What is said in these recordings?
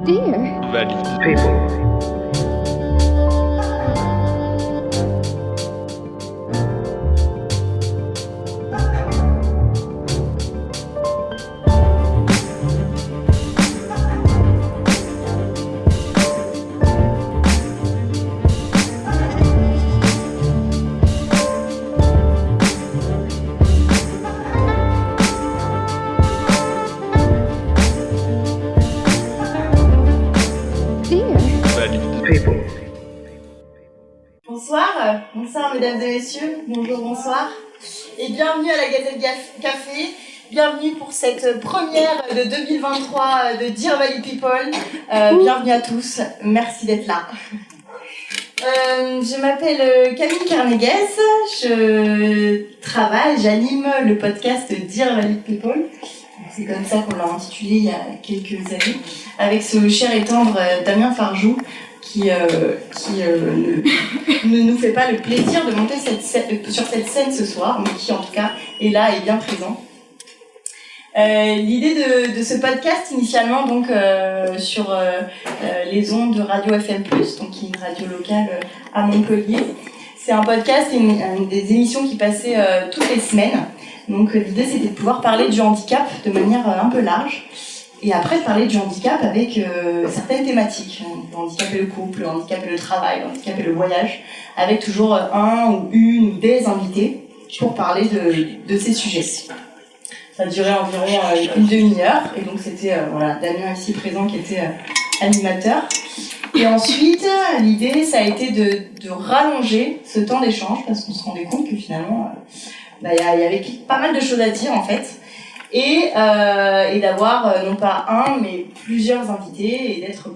Dear. Valid. People. Bonsoir mesdames et messieurs, bonjour, bonsoir et bienvenue à la Gazette Café, bienvenue pour cette première de 2023 de Dear Valley People, bienvenue à tous, merci d'être là. Je m'appelle Camille Carneguès, j'anime le podcast Dear Valley People, c'est comme ça qu'on l'a intitulé il y a quelques années, avec ce cher et tendre Damien Farjou, qui ne nous fait pas le plaisir de monter sur cette scène ce soir, mais qui en tout cas est là et bien présent. L'idée de ce podcast initialement donc sur les ondes de Radio FM+, donc qui est une radio locale à Montpellier. C'est un podcast et une des émissions qui passait toutes les semaines. Donc l'idée c'était de pouvoir parler du handicap de manière un peu large. Et après, parler du handicap avec certaines thématiques. Le handicap et le couple, le handicap et le travail, le handicap et le voyage, avec toujours un ou une ou des invités pour parler de ces sujets. Ça a duré environ une demi-heure, et donc c'était Damien ici présent qui était animateur. Et ensuite, l'idée, ça a été de rallonger ce temps d'échange, parce qu'on se rendait compte que finalement, y avait pas mal de choses à dire en fait. Et d'avoir non pas un, mais plusieurs invités, et d'être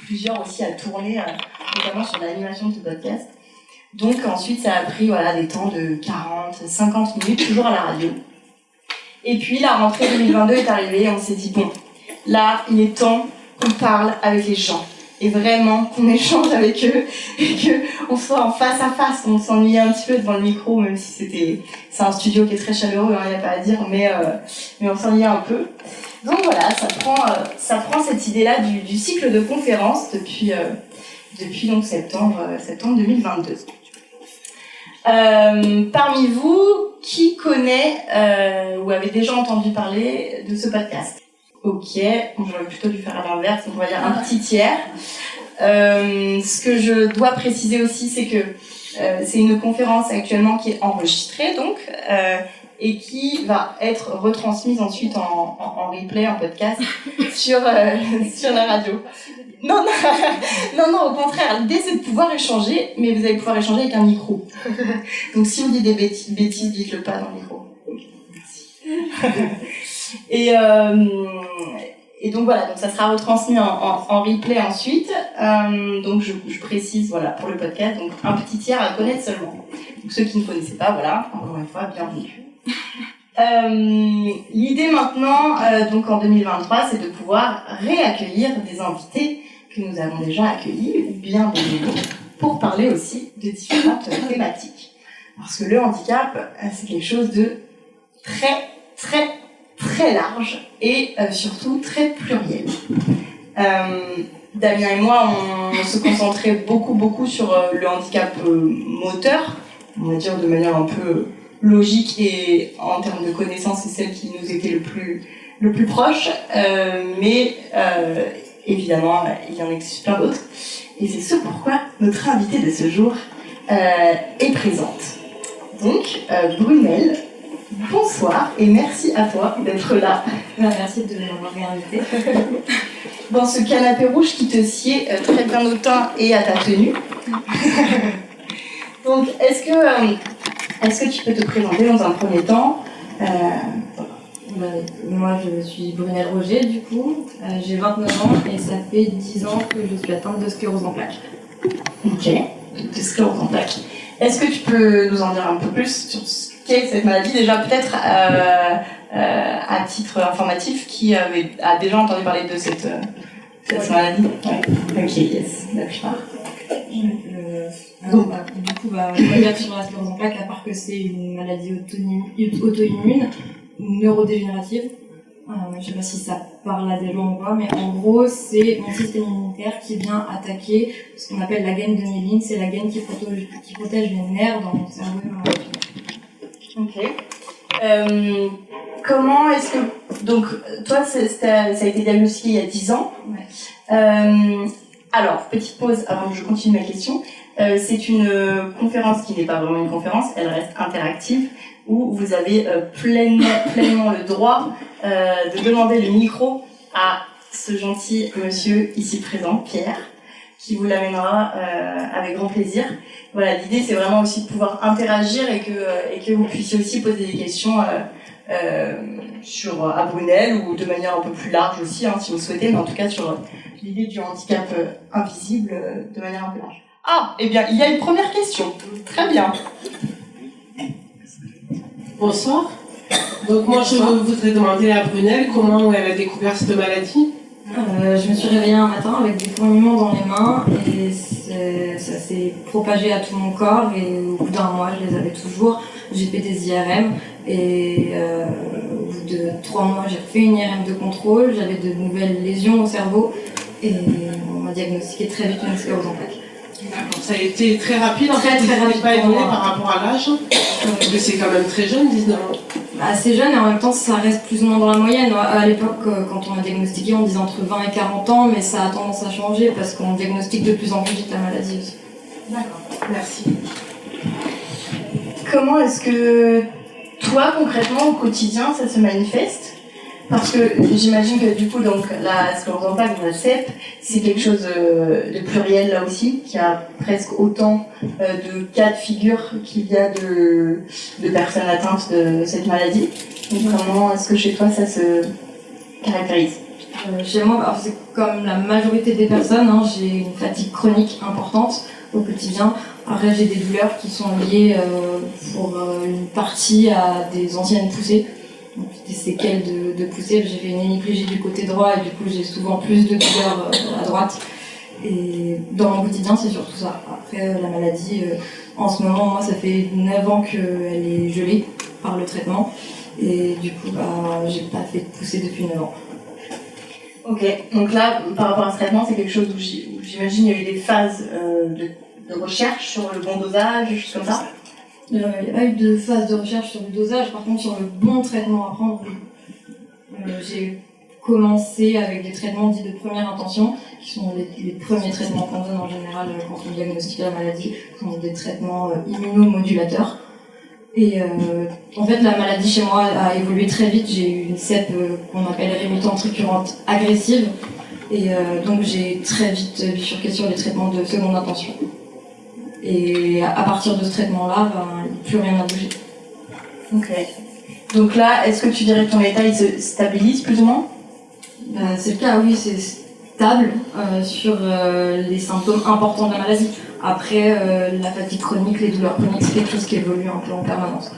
plusieurs aussi à tourner, notamment sur l'animation de ce podcast. Donc ensuite, ça a pris des temps de 40, 50 minutes, toujours à la radio. Et puis la rentrée 2022 est arrivée, et on s'est dit, bon, là, il est temps qu'on parle avec les gens. Et vraiment qu'on échange avec eux et qu'on soit en face à face. On s'ennuyait un petit peu devant le micro, même si c'est un studio qui est très chaleureux, il n'y a pas à dire, mais on s'ennuyait un peu. Donc voilà, ça prend cette idée-là du cycle de conférences depuis donc septembre 2022. Parmi vous, qui connaît ou avait déjà entendu parler de ce podcast ? Ok, j'aurais plutôt dû faire à l'inverse, on va dire un petit tiers. Ce que je dois préciser aussi, c'est que c'est une conférence actuellement qui est enregistrée, donc, et qui va être retransmise ensuite en replay, en podcast, sur la radio. Non, au contraire, l'idée c'est de pouvoir échanger, mais vous allez pouvoir échanger avec un micro. Donc si on dit des bêtises, dites-le pas dans le micro. Merci. Et donc voilà, donc ça sera retransmis en replay ensuite. Donc je précise pour le podcast, donc un petit tiers à connaître seulement. Donc ceux qui ne connaissaient pas, encore une fois, bienvenue. L'idée maintenant, donc en 2023, c'est de pouvoir réaccueillir des invités que nous avons déjà accueillis, ou bien des nouveaux, pour parler aussi de différentes thématiques. Parce que le handicap, c'est quelque chose de très, très, très large et surtout très pluriel. Damien et moi, on se concentrait beaucoup sur le handicap moteur, on va dire de manière un peu logique et en termes de connaissances, c'est celle qui nous était le plus proche, mais évidemment, il y en existe plein d'autres. Et c'est ce pourquoi notre invitée de ce jour est présente. Donc, Brunel, bonsoir et merci à toi d'être là. Merci de m'avoir invitée. Dans ce canapé rouge qui te sied très bien au teint et à ta tenue. Donc, est-ce que tu peux te présenter dans un premier temps Moi, je suis Brunel Roger, du coup. J'ai 29 ans et ça fait 10 ans que je suis atteinte de sclérose en plaques. Ok, de sclérose en plaques. Est-ce que tu peux nous en dire un peu plus sur ce qu'est cette maladie ? Déjà, peut-être à titre informatif, qui a déjà entendu parler de cette maladie ? Ouais. Ok, yes, la plupart. Du coup, on va dire sur la sclérose en plaques, à part que c'est une maladie auto-immune, neurodégénérative, Je sais pas si ça parle à des gens ou pas, mais en gros, c'est mon système immunitaire qui vient attaquer ce qu'on appelle la gaine de myéline. C'est la gaine qui protège les nerfs dans mon cerveau et ma rétine. Ok. Comment est-ce que... Donc, toi, ça a été diagnostiqué il y a 10 ans. Ouais. Alors, petite pause avant que je continue ma question. C'est une conférence qui n'est pas vraiment une conférence, elle reste interactive, où vous avez pleinement le droit de demander le micro à ce gentil monsieur ici présent, Pierre, qui vous l'amènera avec grand plaisir. Voilà, l'idée c'est vraiment aussi de pouvoir interagir et que vous puissiez aussi poser des questions sur à Brunel ou de manière un peu plus large aussi, si vous souhaitez, mais en tout cas sur l'idée du handicap invisible de manière un peu large. Ah, eh bien, il y a une première question. Très bien. Bonsoir. Donc moi, je voudrais demander à Brunel comment elle a découvert cette maladie. Je me suis réveillée un matin avec des fourmillements dans les mains et ça s'est propagé à tout mon corps et au bout d'un mois, je les avais toujours. J'ai fait des IRM et au bout de 3 mois, j'ai refait une IRM de contrôle. J'avais de nouvelles lésions au cerveau et on m'a diagnostiqué très vite une sclérose en plaques. D'accord. Ça a été très rapide, en fait, très rapide. Pas étonné par rapport à l'âge, parce que c'est quand même très jeune, 19 ans. Assez jeune et en même temps ça reste plus ou moins dans la moyenne. À l'époque, quand on m'a diagnostiqué, on disait entre 20 et 40 ans, mais ça a tendance à changer parce qu'on diagnostique de plus en plus vite la maladie aussi. D'accord, merci. Comment est-ce que toi, concrètement, au quotidien, ça se manifeste ? Parce que j'imagine que du coup, donc, la sclérose en plaques, la CEP, c'est quelque chose de pluriel là aussi, qui a presque autant de cas de figure qu'il y a de personnes atteintes de cette maladie. Donc comment est-ce que chez toi ça se caractérise ? Chez moi, alors c'est comme la majorité des personnes, j'ai une fatigue chronique importante au quotidien. Après, j'ai des douleurs qui sont liées pour une partie à des anciennes poussées. Donc, des séquelles de poussée. J'ai fait une hémiplégie du côté droit et du coup j'ai souvent plus de douleurs à droite. Et dans mon quotidien c'est surtout ça. Après la maladie, en ce moment moi ça fait 9 ans qu'elle est gelée par le traitement. Et du coup j'ai pas fait de poussée depuis 9 ans. Ok, donc là par rapport à ce traitement c'est quelque chose où j'imagine il y a eu des phases de recherche sur le bon dosage, des choses comme ça. Il n'y a pas eu de phase de recherche sur le dosage, par contre sur le bon traitement à prendre, j'ai commencé avec des traitements dits de première intention, qui sont les premiers traitements qu'on donne en général quand on diagnostique la maladie, qui sont des traitements immunomodulateurs. Et en fait la maladie chez moi a évolué très vite, j'ai eu une CEP qu'on appelle rémitante récurrente agressive, et donc j'ai très vite bifurqué sur les traitements de seconde intention. Et à partir de ce traitement-là, il n'y a plus rien à bouger. Ok. Donc là, est-ce que tu dirais que ton état il se stabilise plus ou moins ? C'est le cas, oui, c'est stable sur les symptômes importants de la maladie. Après, la fatigue chronique, les douleurs chroniques, c'est quelque chose qui évolue un peu en permanence.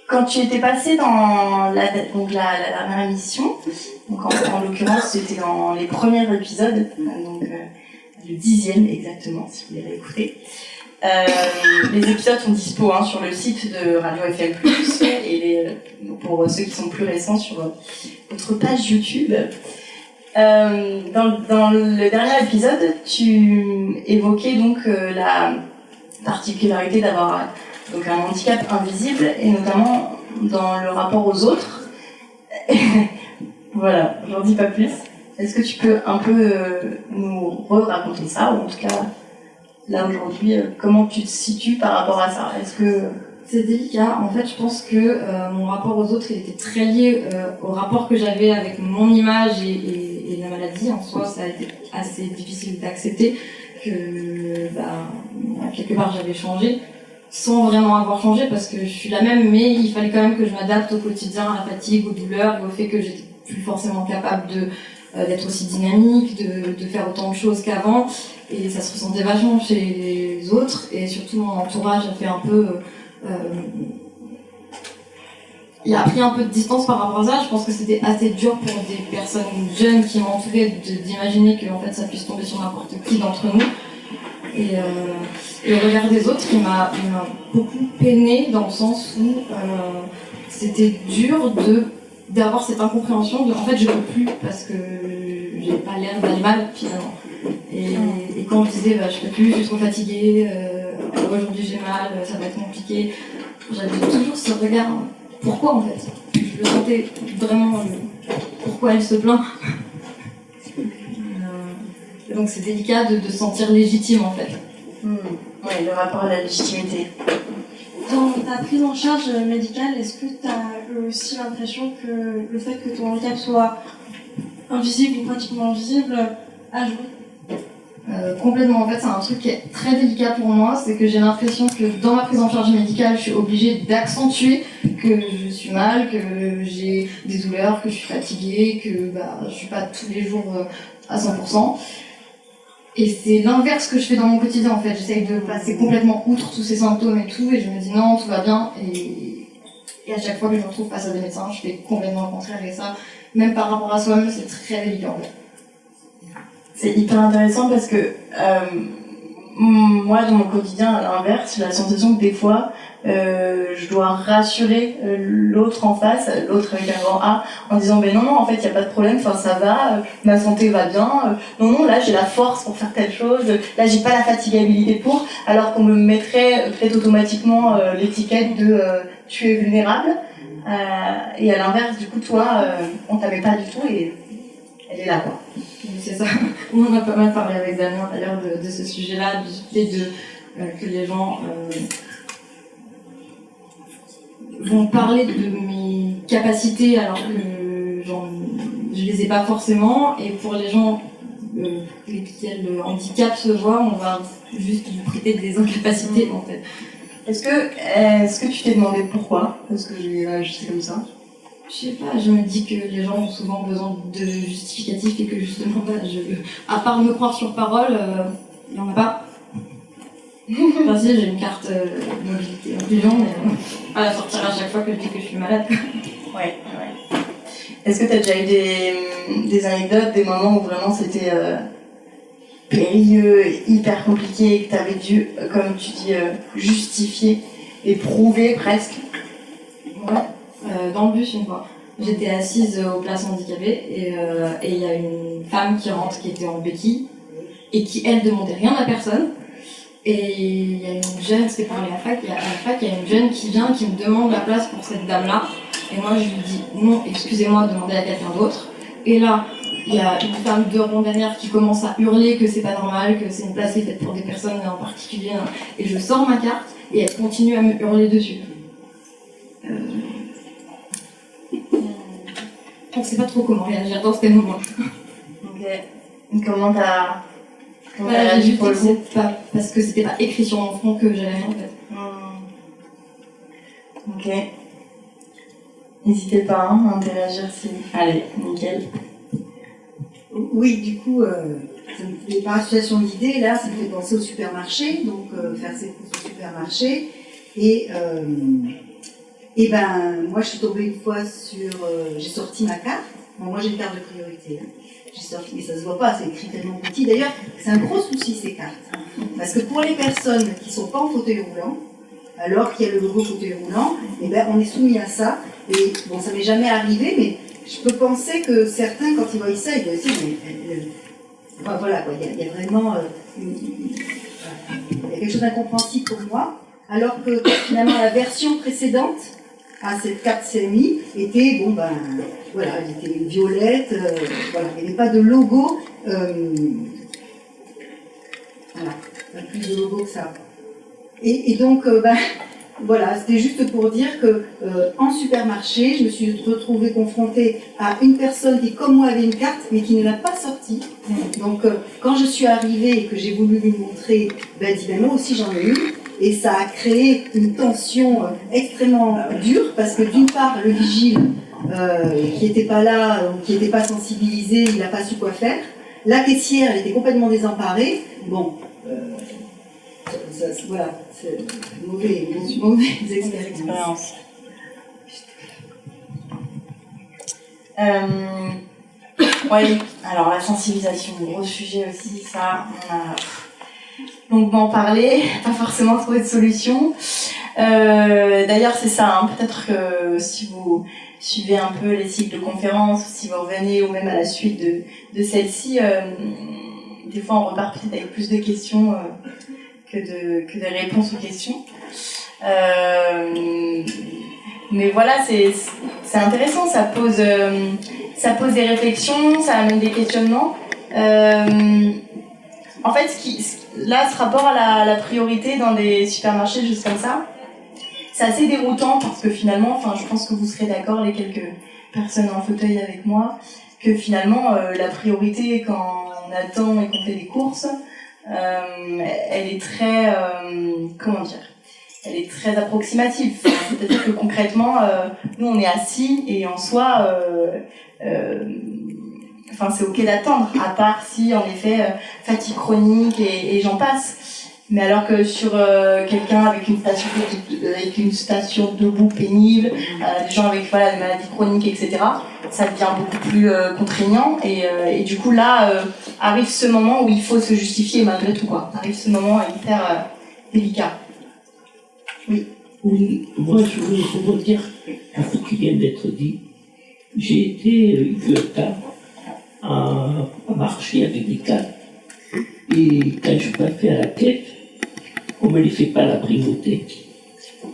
Quand tu étais passé dans la dernière émission, donc en l'occurrence c'était dans les premiers épisodes, donc le 10e exactement si vous voulez réécouter. Les épisodes sont dispo sur le site de Radio FM+, et pour ceux qui sont plus récents sur votre page YouTube. Dans le dernier épisode, tu évoquais donc la particularité d'avoir donc un handicap invisible, et notamment dans le rapport aux autres. Voilà, j'en dis pas plus. Est-ce que tu peux un peu nous raconter ça, ou en tout cas, là aujourd'hui, comment tu te situes par rapport à ça ? Est-ce que... C'est délicat. En fait, je pense que mon rapport aux autres, il était très lié au rapport que j'avais avec mon image et la maladie. En soi, ça a été assez difficile d'accepter que, quelque part, j'avais changé, sans vraiment avoir changé, parce que je suis la même, mais il fallait quand même que je m'adapte au quotidien, à la fatigue, aux douleurs, et au fait que j'étais plus forcément capable d'être aussi dynamique, de faire autant de choses qu'avant, et ça se ressentait vachement chez les autres, et surtout mon entourage a fait un peu... il a pris un peu de distance par rapport à ça. Je pense que c'était assez dur pour des personnes jeunes qui m'entouraient d'imaginer que en fait ça puisse tomber sur n'importe qui d'entre nous. Et au regard des autres, il m'a beaucoup peiné dans le sens où c'était dur d'avoir cette incompréhension de en fait je peux plus parce que j'ai pas l'air d'aller mal finalement. Et quand je disais bah, je peux plus, je suis trop fatiguée, aujourd'hui j'ai mal, ça va être compliqué, j'avais toujours ce regard, pourquoi en fait? Je le sentais vraiment, pourquoi elle se plaint? Donc c'est délicat de se sentir légitime en fait. Oui, le rapport à la légitimité. Dans ta prise en charge médicale, est-ce que tu as aussi l'impression que le fait que ton handicap soit invisible ou pratiquement invisible a joué? Complètement, en fait c'est un truc qui est très délicat pour moi, c'est que j'ai l'impression que dans ma prise en charge médicale je suis obligée d'accentuer que je suis mal, que j'ai des douleurs, que je suis fatiguée, que je suis pas tous les jours à 100%. Et c'est l'inverse que je fais dans mon quotidien en fait, j'essaye de passer complètement outre tous ces symptômes et tout, et je me dis non, tout va bien, et à chaque fois que je me retrouve face à des médecins, je fais complètement le contraire, et ça, même par rapport à soi-même, c'est très délicat en fait. C'est hyper intéressant parce que moi, dans mon quotidien, à l'inverse, j'ai la sensation que des fois, je dois rassurer l'autre en face, l'autre avec un grand A, en disant ben non, en fait, il n'y a pas de problème, enfin ça va, ma santé va bien, non, là j'ai la force pour faire telle chose, là j'ai pas la fatigabilité pour, alors qu'on me mettrait peut-être automatiquement l'étiquette de tu es vulnérable, et à l'inverse, du coup, toi, on t'avait pas du tout et elle est là, quoi. C'est ça. On en a pas mal parlé avec Damien d'ailleurs de ce sujet-là, du fait que les gens vont parler de mes capacités alors que je les ai pas forcément, et pour les gens lesquels le handicap se voit, on va juste vous prêter des incapacités en fait. Est-ce que tu t'es demandé pourquoi? Parce que j'ai réagi comme ça. Je sais pas, je me dis que les gens ont souvent besoin de justificatifs et que justement, à part me croire sur parole, il n'y en a pas. Enfin si, j'ai une carte mobilité inclusion, mais pas la sortir à chaque fois que je dis que je suis malade. Ouais. Est-ce que tu as déjà eu des anecdotes, des moments où vraiment c'était périlleux, hyper compliqué, et que tu avais dû, comme tu dis, justifier et prouver presque? Ouais. Dans le bus une fois. J'étais assise aux places handicapées et il y a une femme qui rentre qui était en béquille et qui, elle, demandait rien à personne. Et il y a une jeune, c'était pour aller à la fac, il y a une jeune qui vient, qui me demande la place pour cette dame-là. Et moi, je lui dis non, excusez-moi, demandez à quelqu'un d'autre. Et là, il y a une femme de randonnière qui commence à hurler que c'est pas normal, que c'est une place qui est faite pour des personnes en particulier. Et je sors ma carte et elle continue à me hurler dessus. On sait pas trop comment réagir dans ces moments. Ok. Comment t'as réagi pour le coup? C'est pas parce que c'était pas écrit sur mon front que j'avais rien en fait. Ok. N'hésitez pas à interagir si. Allez, nickel. Oui, du coup, ça me fait par association d'idées, là, ça me fait penser au supermarché, donc faire ses courses au supermarché. Et ben, moi, je suis tombée une fois sur... j'ai sorti ma carte. Bon, moi, j'ai une carte de priorité. Hein. J'ai sorti, mais ça se voit pas, c'est écrit tellement petit. D'ailleurs, c'est un gros souci, ces cartes. Parce que pour les personnes qui sont pas en fauteuil roulant, alors qu'il y a le logo fauteuil roulant, eh ben, on est soumis à ça. Et bon, ça m'est jamais arrivé, mais je peux penser que certains, quand ils voient ça, ils vont dire, mais voilà, quoi, il y a vraiment... il y a quelque chose d'incompréhensible pour moi. Alors que finalement, la version précédente à cette carte CMI était, bon ben, voilà, elle était violette, voilà, il n'y avait pas de logo, voilà, pas plus de logo que ça. Et donc, ben, voilà, c'était juste pour dire que en supermarché, je me suis retrouvée confrontée à une personne qui, comme moi, avait une carte, mais qui ne l'a pas sortie. Donc, quand je suis arrivée et que j'ai voulu lui montrer, ben, elle dit, ben, moi aussi j'en ai une. Et ça a créé une tension extrêmement dure, parce que d'une part, le vigile qui n'était pas là, qui n'était pas sensibilisé, il n'a pas su quoi faire. La caissière, elle était complètement désemparée. Bon, voilà, c'est une mauvaise expérience. Oui, alors la sensibilisation, gros sujet aussi, ça, on a... Donc m'en parler, pas forcément trouver de solution. D'ailleurs c'est ça, hein, peut-être que si vous suivez un peu les cycles de conférences, si vous revenez ou même à la suite de celle-ci, des fois on repart peut-être avec plus de questions que de réponses aux questions. Mais voilà, c'est intéressant, ça pose des réflexions, ça amène des questionnements. En fait, là, ce rapport à la priorité dans des supermarchés, juste comme ça, c'est assez déroutant parce que finalement, enfin, je pense que vous serez d'accord, les quelques personnes en fauteuil avec moi, que finalement, la priorité quand on attend et qu'on fait des courses, elle est très, comment dire, elle est très approximative. C'est-à-dire que concrètement, nous, on est assis et en soi, enfin, c'est ok d'attendre, à part si, en effet, fatigue chronique et j'en passe. Mais alors que sur quelqu'un avec une station debout pénible, des gens avec voilà, des maladies chroniques, etc., ça devient beaucoup plus contraignant. Et du coup, là, arrive ce moment où il faut se justifier malgré tout, quoi. Arrive ce moment hyper délicat. Oui. Oui, moi je voulais rebondir à ce qui vient d'être dit. J'ai été vu un cas à marcher avec des cas. Et quand je passais à la caisse, on ne me laissait pas la primauté.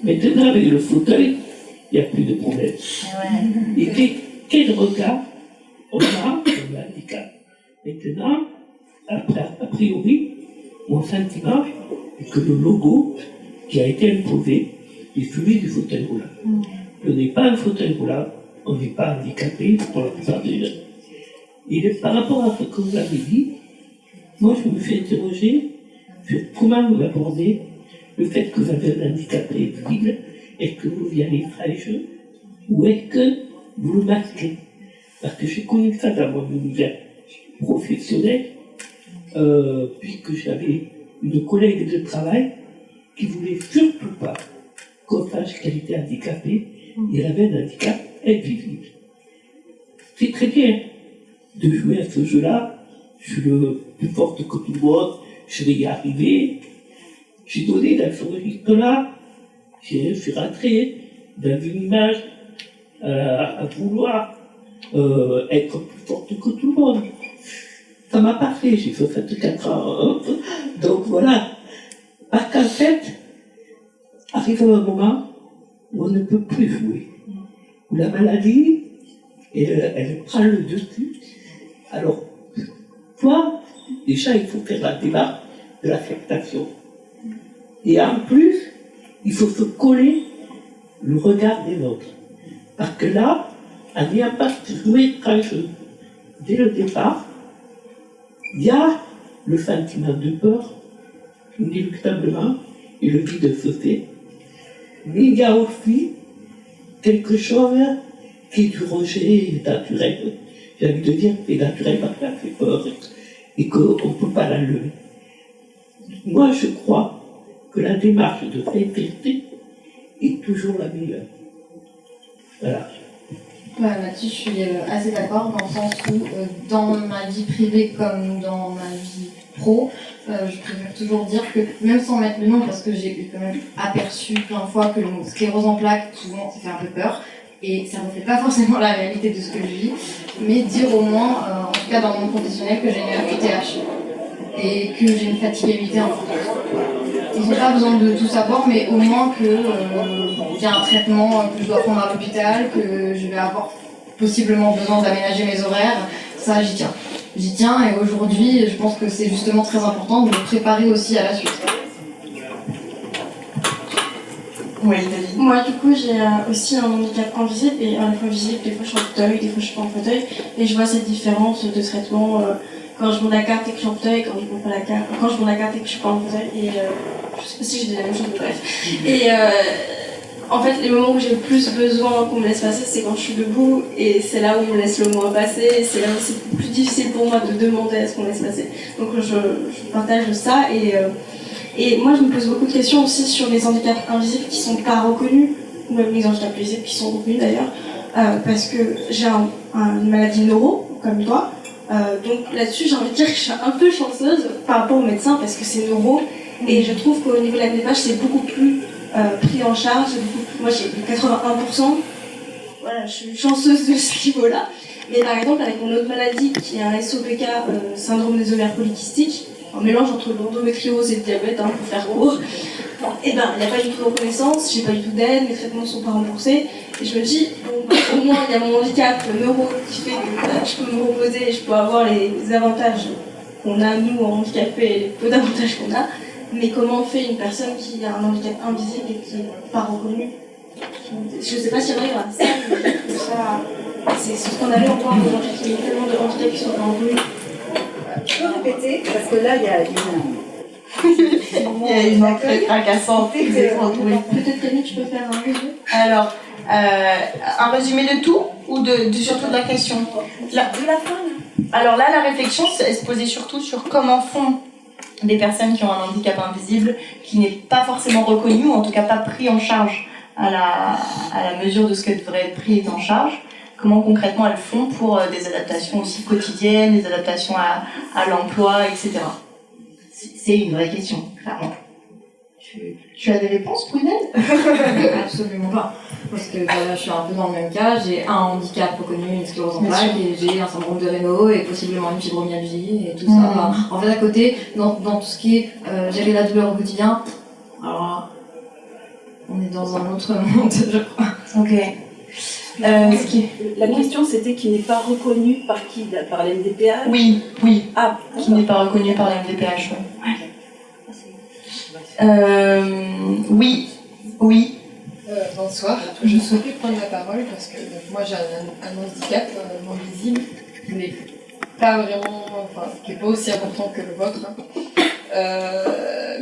Maintenant, avec le fauteuil, il n'y a plus de problème. Ouais. Et quel regard on a sur le handicap. Maintenant, a priori, mon sentiment est que le logo qui a été imposé est celui du fauteuil roulant. On n'est pas un fauteuil roulant, on n'est pas handicapé pour la plupart des gens. Et par rapport à ce que vous avez dit, moi je me suis interrogé sur comment vous abordez le fait que vous avez un handicapé visible. Est-ce que vous y allez fraîche ou est-ce que vous le masquez? Parce que j'ai connu ça dans mon univers professionnel, puisque j'avais une collègue de travail qui voulait surtout pas qu'on sache qu'elle était handicapée. Elle avait un handicap invisible. C'est très bien de jouer à ce jeu-là. Je suis le plus forte que tout le monde, je vais y arriver. J'ai donné dans ce registre-là, je suis rentré dans une image à vouloir être plus forte que tout le monde. Ça m'a pas fait, j'ai 64 ans, donc voilà. Parce qu'en fait, arrive un moment où on ne peut plus jouer, où la maladie, elle prend le dessus. Alors, toi, déjà, il faut faire la démarche de l'acceptation. Et en plus, il faut se coller le regard des autres. Parce que là, en n'ayant pas joué trancheux dès le départ, il y a le sentiment de peur, inéluctablement, et le vide se fait. Mais il y a aussi quelque chose qui est du rejet naturel. J'ai envie de dire que c'est naturel parce que ça fait peur et qu'on ne peut pas l'enlever. Moi, je crois que la démarche de sincérité est toujours la meilleure. Voilà. Ouais, là-dessus, je suis assez d'accord dans le sens où, dans ma vie privée comme dans ma vie pro, je préfère toujours dire que, même sans mettre le nom, parce que j'ai quand même aperçu plein de fois que le mot sclérose en plaques, souvent, ça fait un peu peur, et ça ne reflète pas forcément la réalité de ce que je vis, mais dire au moins, en tout cas dans mon professionnel, que j'ai une FUTH et que j'ai une fatigue évitée importante. Ils n'ont pas besoin de tout savoir, mais au moins que j'ai un traitement que je dois prendre à l'hôpital, que je vais avoir possiblement besoin d'aménager mes horaires, ça j'y tiens. J'y tiens et aujourd'hui je pense que c'est justement très important de me préparer aussi à la suite. Oui, David. Moi, du coup, j'ai aussi un handicap invisible, et des fois visible, des fois je suis en fauteuil, des fois je suis pas en fauteuil, et je vois cette différence de traitement quand je monte la carte et que je suis en fauteuil, quand je monte pas la carte, quand je monte la carte et que je suis pas en fauteuil, et je sais pas si j'ai dit la même chose, mais bref. Et en fait, les moments où j'ai le plus besoin qu'on me laisse passer, c'est quand je suis debout, et c'est là où on me laisse le moins passer, et c'est là où c'est plus difficile pour moi de demander à ce qu'on me laisse passer. Donc je partage ça, et moi je me pose beaucoup de questions aussi sur les handicaps invisibles qui sont pas reconnus, ou même les handicaps visibles qui sont reconnus d'ailleurs, parce que j'ai une maladie neuro, comme toi, Donc là-dessus, j'ai envie de dire que je suis un peu chanceuse par rapport aux médecins parce que c'est neuro. Et je trouve qu'au niveau de la DPH, c'est beaucoup plus pris en charge. Moi, j'ai 81%. Voilà, je suis chanceuse de ce niveau-là. Mais par exemple, avec mon autre maladie, qui est un SOPK, syndrome des ovaires polykystiques, un mélange entre l'endométriose et le diabète, pour faire court, et ben, il n'y a pas du tout de reconnaissance, j'ai pas du tout d'aide, mes traitements ne sont pas remboursés. Et je me dis, bon, au moins, il y a mon handicap neuro qui fait que je peux me reposer et je peux avoir les avantages qu'on a, nous, en handicapés, et les peu d'avantages qu'on a. Mais comment on fait une personne qui a un handicap invisible et qui n'est pas reconnue? Je ne sais pas si j'arrive à ça, mais ça, c'est scandaleux encore aujourd'hui qu'il y ait tellement de handicaps qui sont pas reconnus. Tu peux répéter, parce que là, il y a Il y a une entrée fracassante. Peut-être Camille, tu peux faire un résumé? Alors, un résumé de tout ou surtout de la question de la fin. Alors là, la réflexion elle se posait surtout sur comment font des personnes qui ont un handicap invisible, qui n'est pas forcément reconnu, ou en tout cas pas pris en charge à la mesure de ce qu'elle devrait être prise en charge. Comment concrètement elles font pour des adaptations aussi quotidiennes, des adaptations à l'emploi, etc. C'est une vraie question, clairement. Tu as des réponses, Prunelle? Absolument pas. Parce que voilà, je suis un peu dans le même cas, j'ai un handicap reconnu, une sclérose en plaques, et j'ai un syndrome de Raynaud et possiblement une fibromyalgie et tout ça. Enfin, en fait, à côté, dans tout ce qui est gérer la douleur au quotidien, alors là, on est dans un autre monde, je crois. Ok. La question c'était qui n'est pas reconnu par qui? Par la MDPH? Oui. Ah, qui n'est pas reconnu par la MDPH. Oui. Bonsoir, je souhaitais prendre la parole parce que moi j'ai un handicap non visible qui n'est pas vraiment, qui n'est pas aussi important que le vôtre,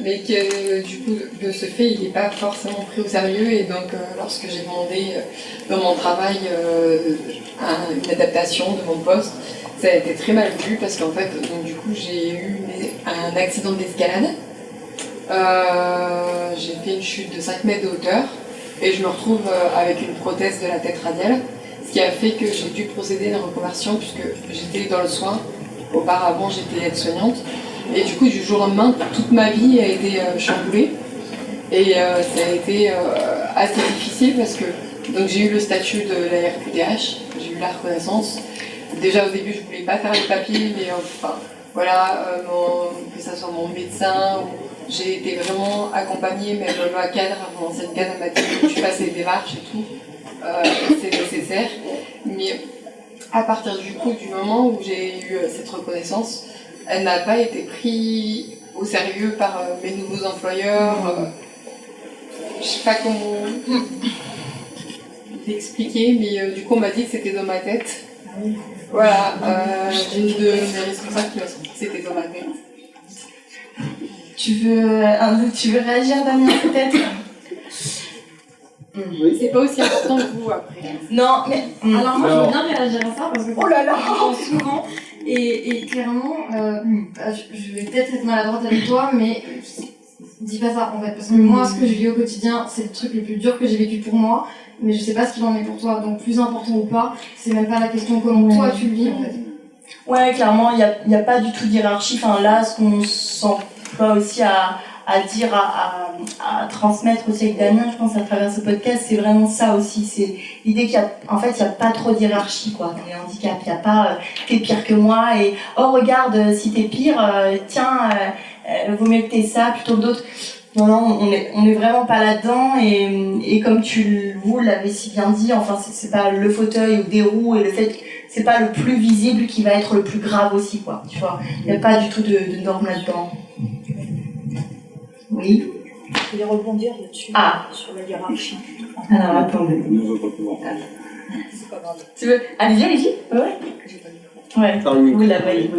mais que du coup de ce fait il n'est pas forcément pris au sérieux et donc lorsque j'ai demandé dans mon travail une adaptation de mon poste, ça a été très mal vu parce qu'en fait donc du coup j'ai eu un accident d'escalade. J'ai fait une chute de 5 mètres de hauteur et je me retrouve avec une prothèse de la tête radiale, ce qui a fait que j'ai dû procéder à une reconversion puisque j'étais dans le soin. Auparavant, j'étais aide-soignante et du coup, du jour au lendemain, toute ma vie a été chamboulée et ça a été assez difficile parce que donc j'ai eu le statut de la RQTH, j'ai eu la reconnaissance. Déjà au début, je voulais pas faire les papiers, mais enfin voilà, que ça soit mon médecin. J'ai été vraiment accompagnée, même loi cadre, mon ancienne cadre m'a dit que tu fasses les démarches et tout, c'est nécessaire. Mais à partir du moment où j'ai eu cette reconnaissance, elle n'a pas été prise au sérieux par mes nouveaux employeurs. Je sais pas comment l'expliquer, mais du coup on m'a dit que c'était dans ma tête. Voilà, j'ai une de mes responsables qui m'a dit que c'était dans ma tête. Tu veux réagir, Damien, peut-être? C'est pas aussi important que vous après. Non, mais. Alors moi, je veux bien réagir à ça parce que oh là là, j'entends souvent et clairement, je vais peut-être être maladroite avec toi, mais dis pas ça en fait, parce que moi, ce que je vis au quotidien, c'est le truc le plus dur que j'ai vécu pour moi, mais je sais pas ce qu'il en est pour toi, donc plus important ou pas, c'est même pas la question comment toi tu le vis en fait. Ouais, clairement, il y a pas du tout de hiérarchie. Enfin là, ce qu'on s'emploie aussi à dire, à transmettre aussi avec Damien, je pense, à travers ce podcast, c'est vraiment ça aussi. C'est l'idée qu'il y a, en fait, il y a pas trop d'hiérarchie, quoi, dans les handicaps. Il y a pas, t'es pire que moi et, oh, regarde, si t'es pire, tiens, vaut mieux que t'aies ça plutôt que d'autres. Non, on est vraiment pas là-dedans et comme vous l'avez si bien dit, enfin, c'est pas le fauteuil ou des roues et le fait que c'est pas le plus visible qui va être le plus grave aussi, quoi, tu vois. Il y a pas du tout de normes là-dedans. Oui. Je voulais rebondir là-dessus, sur la hiérarchie. Alors, attendez. Tu veux? Allez-y. Ouais. Vous l'avez.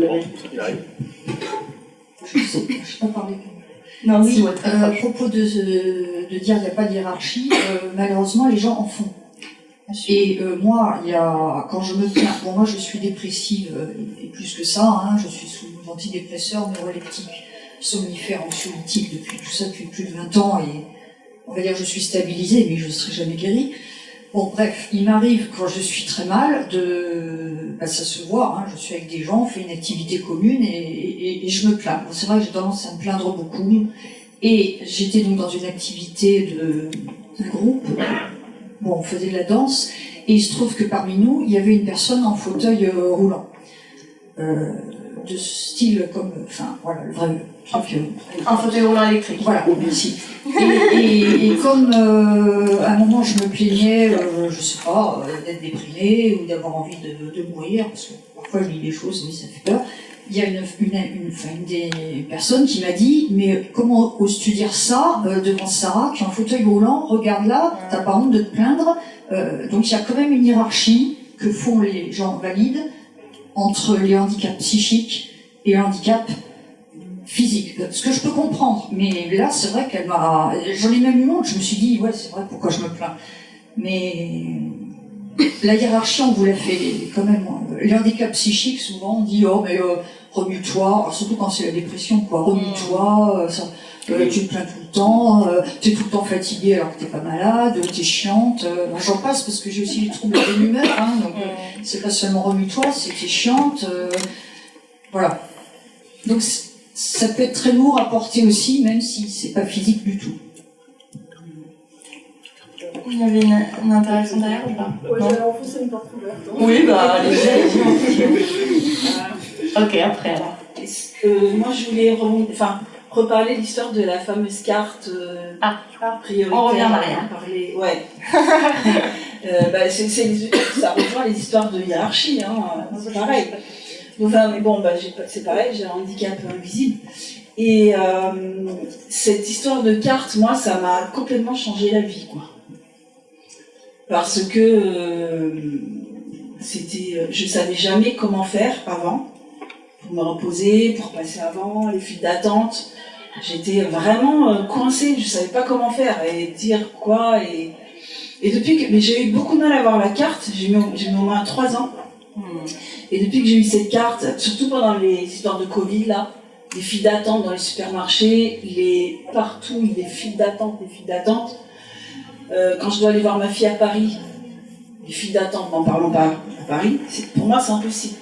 Je peux pas parler. Non, oui, c'est à propos de dire qu'il n'y a pas de hiérarchie, malheureusement les gens en font. Et moi, quand je me plains, bon moi je suis dépressive et plus que ça, je suis sous antidépresseurs, neuroleptiques, somnifères, anxiolytiques depuis plus de 20 ans et on va dire que je suis stabilisée mais je ne serai jamais guérie. Bon, bref, il m'arrive quand je suis très mal ça se voit, hein, je suis avec des gens, on fait une activité commune et je me plains. Bon, c'est vrai que j'ai tendance à me plaindre beaucoup. Et j'étais donc dans une activité de groupe. Bon, on faisait de la danse. Et il se trouve que parmi nous, il y avait une personne en fauteuil roulant. De style comme, enfin, voilà, le vrai truc. Un fauteuil roulant électrique. Voilà, merci. Et comme à un moment je me plaignais, je sais pas, d'être déprimée ou d'avoir envie de mourir, parce que parfois je lis des choses, mais ça fait peur, il y a une des personnes qui m'a dit, mais comment oses-tu dire ça devant Sarah qui est en fauteuil roulant, regarde là, t'as pas honte de te plaindre. Donc il y a quand même une hiérarchie que font les gens valides entre les handicaps psychiques et le handicap physique, ce que je peux comprendre, mais là c'est vrai qu'elle m'a, j'en ai même eu honte, je me suis dit ouais c'est vrai pourquoi je me plains, mais la hiérarchie on vous la fait quand même. Les handicaps psychiques souvent on dit oh mais remue-toi, surtout quand c'est la dépression quoi, remue-toi, tu te plains tout le temps, t'es tout le temps fatigué alors que t'es pas malade, t'es chiante, j'en passe parce que j'ai aussi les troubles de l'humeur, hein, donc c'est pas seulement remue-toi, c'est t'es chiante, voilà. Donc ça peut être très lourd à porter aussi, même si c'est pas physique du tout. Vous avez une interaction derrière ou pas? Ouais, j'allais enfoncer une porte ouverte. Oui, bah allez-y. Ok, après alors. Moi je voulais reparler de l'histoire de la fameuse carte prioritaire. On revient en arrière. Ouais. Ça rejoint les histoires de hiérarchie, hein, c'est pareil. Enfin, mais bon, c'est pareil, j'ai un handicap invisible. Et cette histoire de carte, moi, ça m'a complètement changé la vie, quoi. Parce que je savais jamais comment faire avant, pour me reposer, pour passer avant, les files d'attente. J'étais vraiment coincée, je savais pas comment faire et dire quoi. Et depuis que, mais j'ai eu beaucoup de mal à avoir la carte, j'ai mis au moins 3 ans. Et depuis que j'ai eu cette carte, surtout pendant les histoires de Covid, là, les files d'attente dans les supermarchés, partout, les files d'attente. Quand je dois aller voir ma fille à Paris, les files d'attente, n'en parlons pas à Paris, pour moi c'est impossible.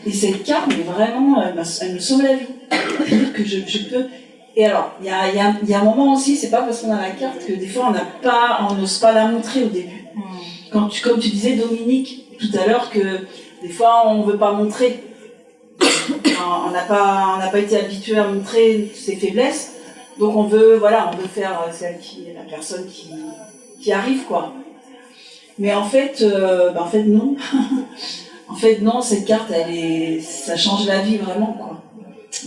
Et cette carte, mais vraiment, elle me sauve la vie. C'est-à-dire que je peux. Et alors, il y a un moment aussi, c'est pas parce qu'on a la carte que des fois on n'ose pas la montrer au début. Comme tu disais, Dominique, tout à l'heure, que des fois on veut pas montrer. On n'a pas été habitué à montrer ses faiblesses, donc on veut faire la personne qui arrive, quoi. Mais en fait non. En fait non, cette carte, ça change la vie vraiment, quoi.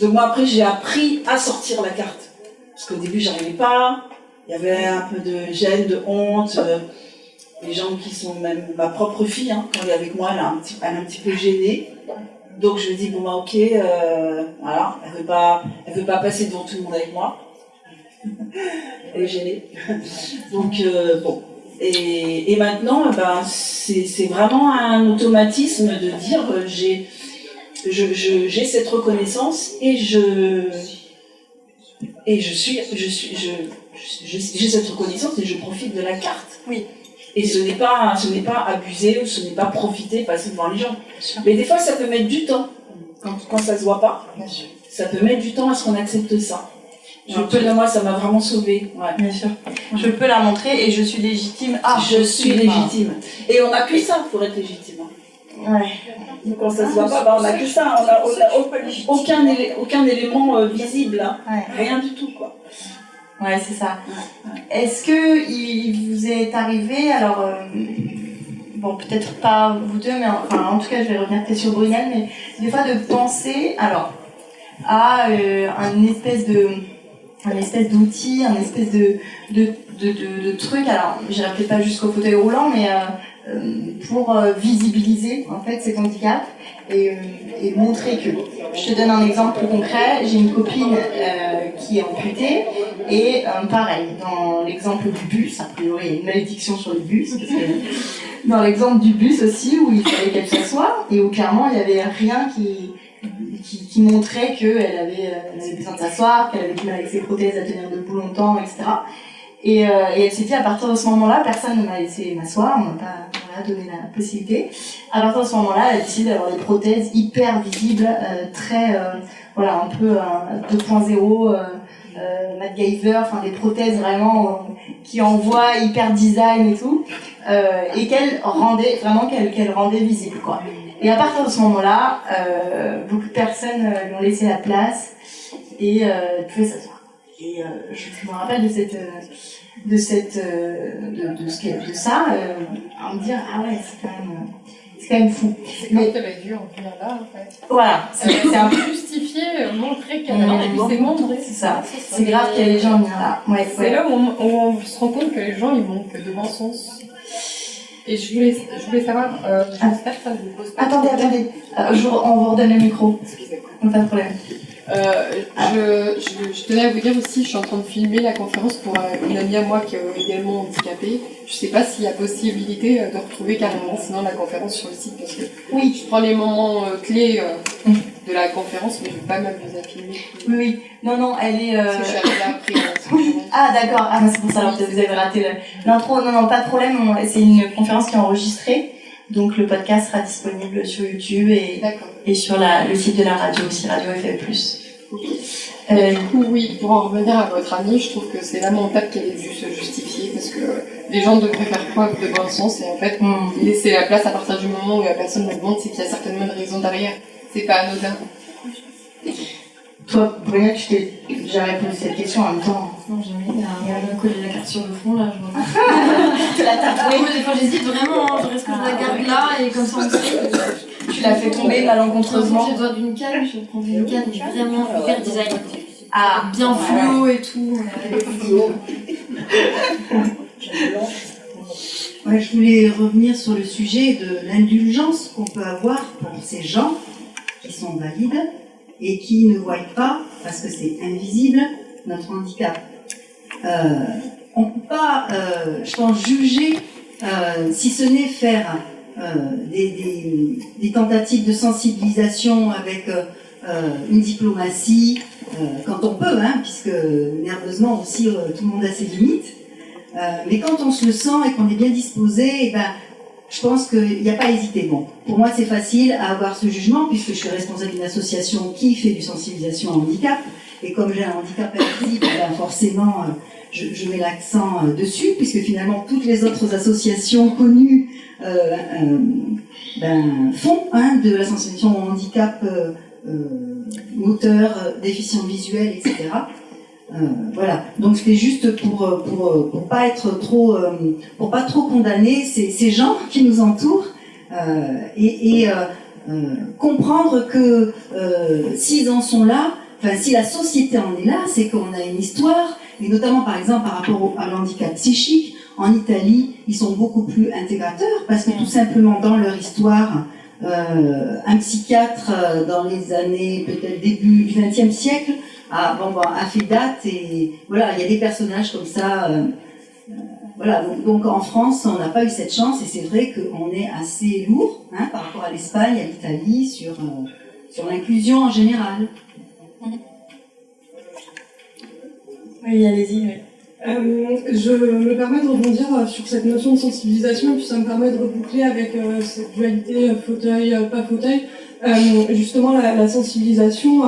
Donc moi après j'ai appris à sortir la carte, parce qu'au début j'arrivais pas, il y avait un peu de gêne, de honte. Les gens qui sont même ma propre fille, hein, quand elle est avec moi, elle est un petit peu gênée. Donc je me dis bon ok, voilà, elle veut pas passer devant tout le monde avec moi. Elle est gênée. Donc bon. Et maintenant, c'est vraiment un automatisme de dire j'ai cette reconnaissance et j'ai cette reconnaissance et je profite de la carte. Oui. Et ce n'est pas abuser ou ce n'est pas profiter, passer devant les gens. Mais des fois, ça peut mettre du temps. Quand ça se voit pas, ça peut mettre du temps à ce qu'on accepte ça. Moi, ça m'a vraiment sauvée. Ouais. Bien sûr. Je peux la montrer et je suis légitime. Je suis légitime. Et on n'a que ça pour être légitime. Ouais. Donc quand ça se voit pas, on n'a que ça. On n'a aucun élément visible. Hein. Ouais. Rien du tout, quoi. Ouais, c'est ça. Est-ce que il vous est arrivé, alors, bon, peut-être pas vous deux, mais en tout cas, je vais revenir peut-être sur Brunel, mais des fois de penser, alors, à un espèce d'outil, un espèce de truc, alors, j'irai peut-être pas jusqu'au fauteuil roulant, mais pour visibiliser, en fait, cet handicap et montrer que. Je te donne un exemple plus concret. J'ai une copine qui est amputée et pareil, dans l'exemple du bus, a priori il y a une malédiction sur le bus, parce que dans l'exemple du bus aussi, où il fallait qu'elle s'assoie et où clairement il n'y avait rien qui montrait qu'elle avait besoin de s'asseoir, qu'elle avait du mal avec ses prothèses à tenir debout longtemps, etc. Et elle s'est dit, à partir de ce moment-là, personne ne m'a laissé m'asseoir, on m'a pas donné la possibilité. À partir de ce moment-là, elle a décidé d'avoir des prothèses hyper visibles, très, un peu 2.0, MacGyver, enfin des prothèses vraiment qui envoient hyper design et tout, et qu'elle rendait visible, quoi. Et à partir de ce moment-là, beaucoup de personnes lui ont laissé la place et pouvaient s'asseoir. Et je me rappelle de ça, à me dire, ah ouais, c'est quand même fou. C'est quand t'avais dû en venir là, en fait. Voilà, c'est un peu justifié, montrer qu'elle a, et puis c'est montré. c'est ça. C'est grave qu'il y ait les gens venir là. Ouais, c'est là où on se rend compte que les gens, ils manquent de bon sens. Et je voulais savoir, j'espère que ça ne vous pose pas. Attendez, on vous redonne le micro. Excusez-moi. Pas de problème. Je tenais à vous dire aussi, je suis en train de filmer la conférence pour une amie à moi qui est également handicapée. Je sais pas s'il y a possibilité de retrouver carrément sinon la conférence sur le site, parce que oui, je prends les moments clés de la conférence, mais je ne vais pas m'amuser à filmer. Oui, non, elle est... Parce que je suis arrivée après. Ah d'accord, c'est pour ça, alors que vous avez raté l'intro. Non, pas de problème, c'est une conférence qui est enregistrée, donc le podcast sera disponible sur YouTube et sur le site de la radio aussi, Radio FM+. Du coup, oui, pour en revenir à votre amie, je trouve que c'est lamentable qu'elle ait dû se justifier, parce que les gens devraient faire preuve de bon sens et en fait, laisser la place à partir du moment où la personne me demande, c'est qu'il y a certainement une raison derrière. C'est pas anodin. Toi, Bruna, tu t'es déjà répondu cette question en même temps. Non, jamais. Il y a un collé la carte sur le front, là, je vois. Tu l'as tapé. Oui, des fois j'hésite vraiment, je reste que je la garde là, et comme ça on sait. Tu l'as fait tomber malencontreusement. J'ai besoin d'une canne, je vais prendre une canne vraiment hyper design. Ah, bien fluo et tout. Ouais, je voulais revenir sur le sujet de l'indulgence qu'on peut avoir pour ces gens qui sont valides et qui ne voient pas, parce que c'est invisible, notre handicap. On ne peut pas, je pense, juger, si ce n'est faire des tentatives de sensibilisation avec une diplomatie, quand on peut, puisque nerveusement aussi tout le monde a ses limites. Mais quand on se le sent et qu'on est bien disposé, je pense qu'il n'y a pas à hésiter. Bon, pour moi, c'est facile à avoir ce jugement, puisque je suis responsable d'une association qui fait du sensibilisation au handicap. Et comme j'ai un handicap invisible, forcément, je mets l'accent dessus, puisque finalement, toutes les autres associations connues font de la sensibilisation au handicap moteur, déficient visuel, etc. Voilà. Donc c'était juste pour pas être trop, pour pas trop condamner ces gens qui nous entourent et comprendre que s'ils en sont là, enfin si la société en est là, c'est qu'on a une histoire, et notamment par exemple par rapport à l'handicap psychique. En Italie, ils sont beaucoup plus intégrateurs parce que tout simplement dans leur histoire, un psychiatre dans les années peut-être début du XXe siècle a fait date, et voilà, il y a des personnages comme ça. Voilà, donc en France, on n'a pas eu cette chance, et c'est vrai qu'on est assez lourd par rapport à l'Espagne, à l'Italie, sur l'inclusion en général. Oui, allez-y. Oui. Je me permets de rebondir sur cette notion de sensibilisation, et puis ça me permet de reboucler avec cette dualité fauteuil, pas fauteuil. Justement, la sensibilisation,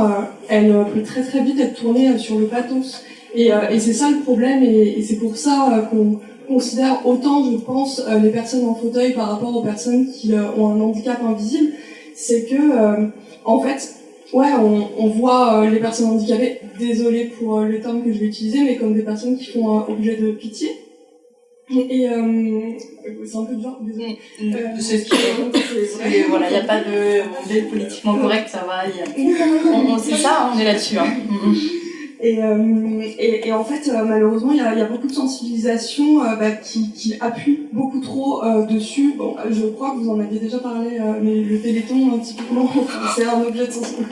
elle peut très très vite être tournée sur le pathos. Et c'est ça le problème, et c'est pour ça qu'on considère autant, je pense, les personnes en fauteuil par rapport aux personnes qui ont un handicap invisible. C'est que, en fait, ouais, on voit les personnes handicapées, désolée pour le terme que je vais utiliser, mais comme des personnes qui font objet de pitié. Et c'est un peu dur, désolé. C'est ce qui est. Voilà, il n'y a pas de politiquement correct, ça va. On sait ça, on est là-dessus. Et en fait, malheureusement, il y a beaucoup de sensibilisation qui appuie beaucoup trop dessus. Bon, je crois que vous en aviez déjà parlé, mais le Téléthon, typiquement, c'est un objet de sensibilisation.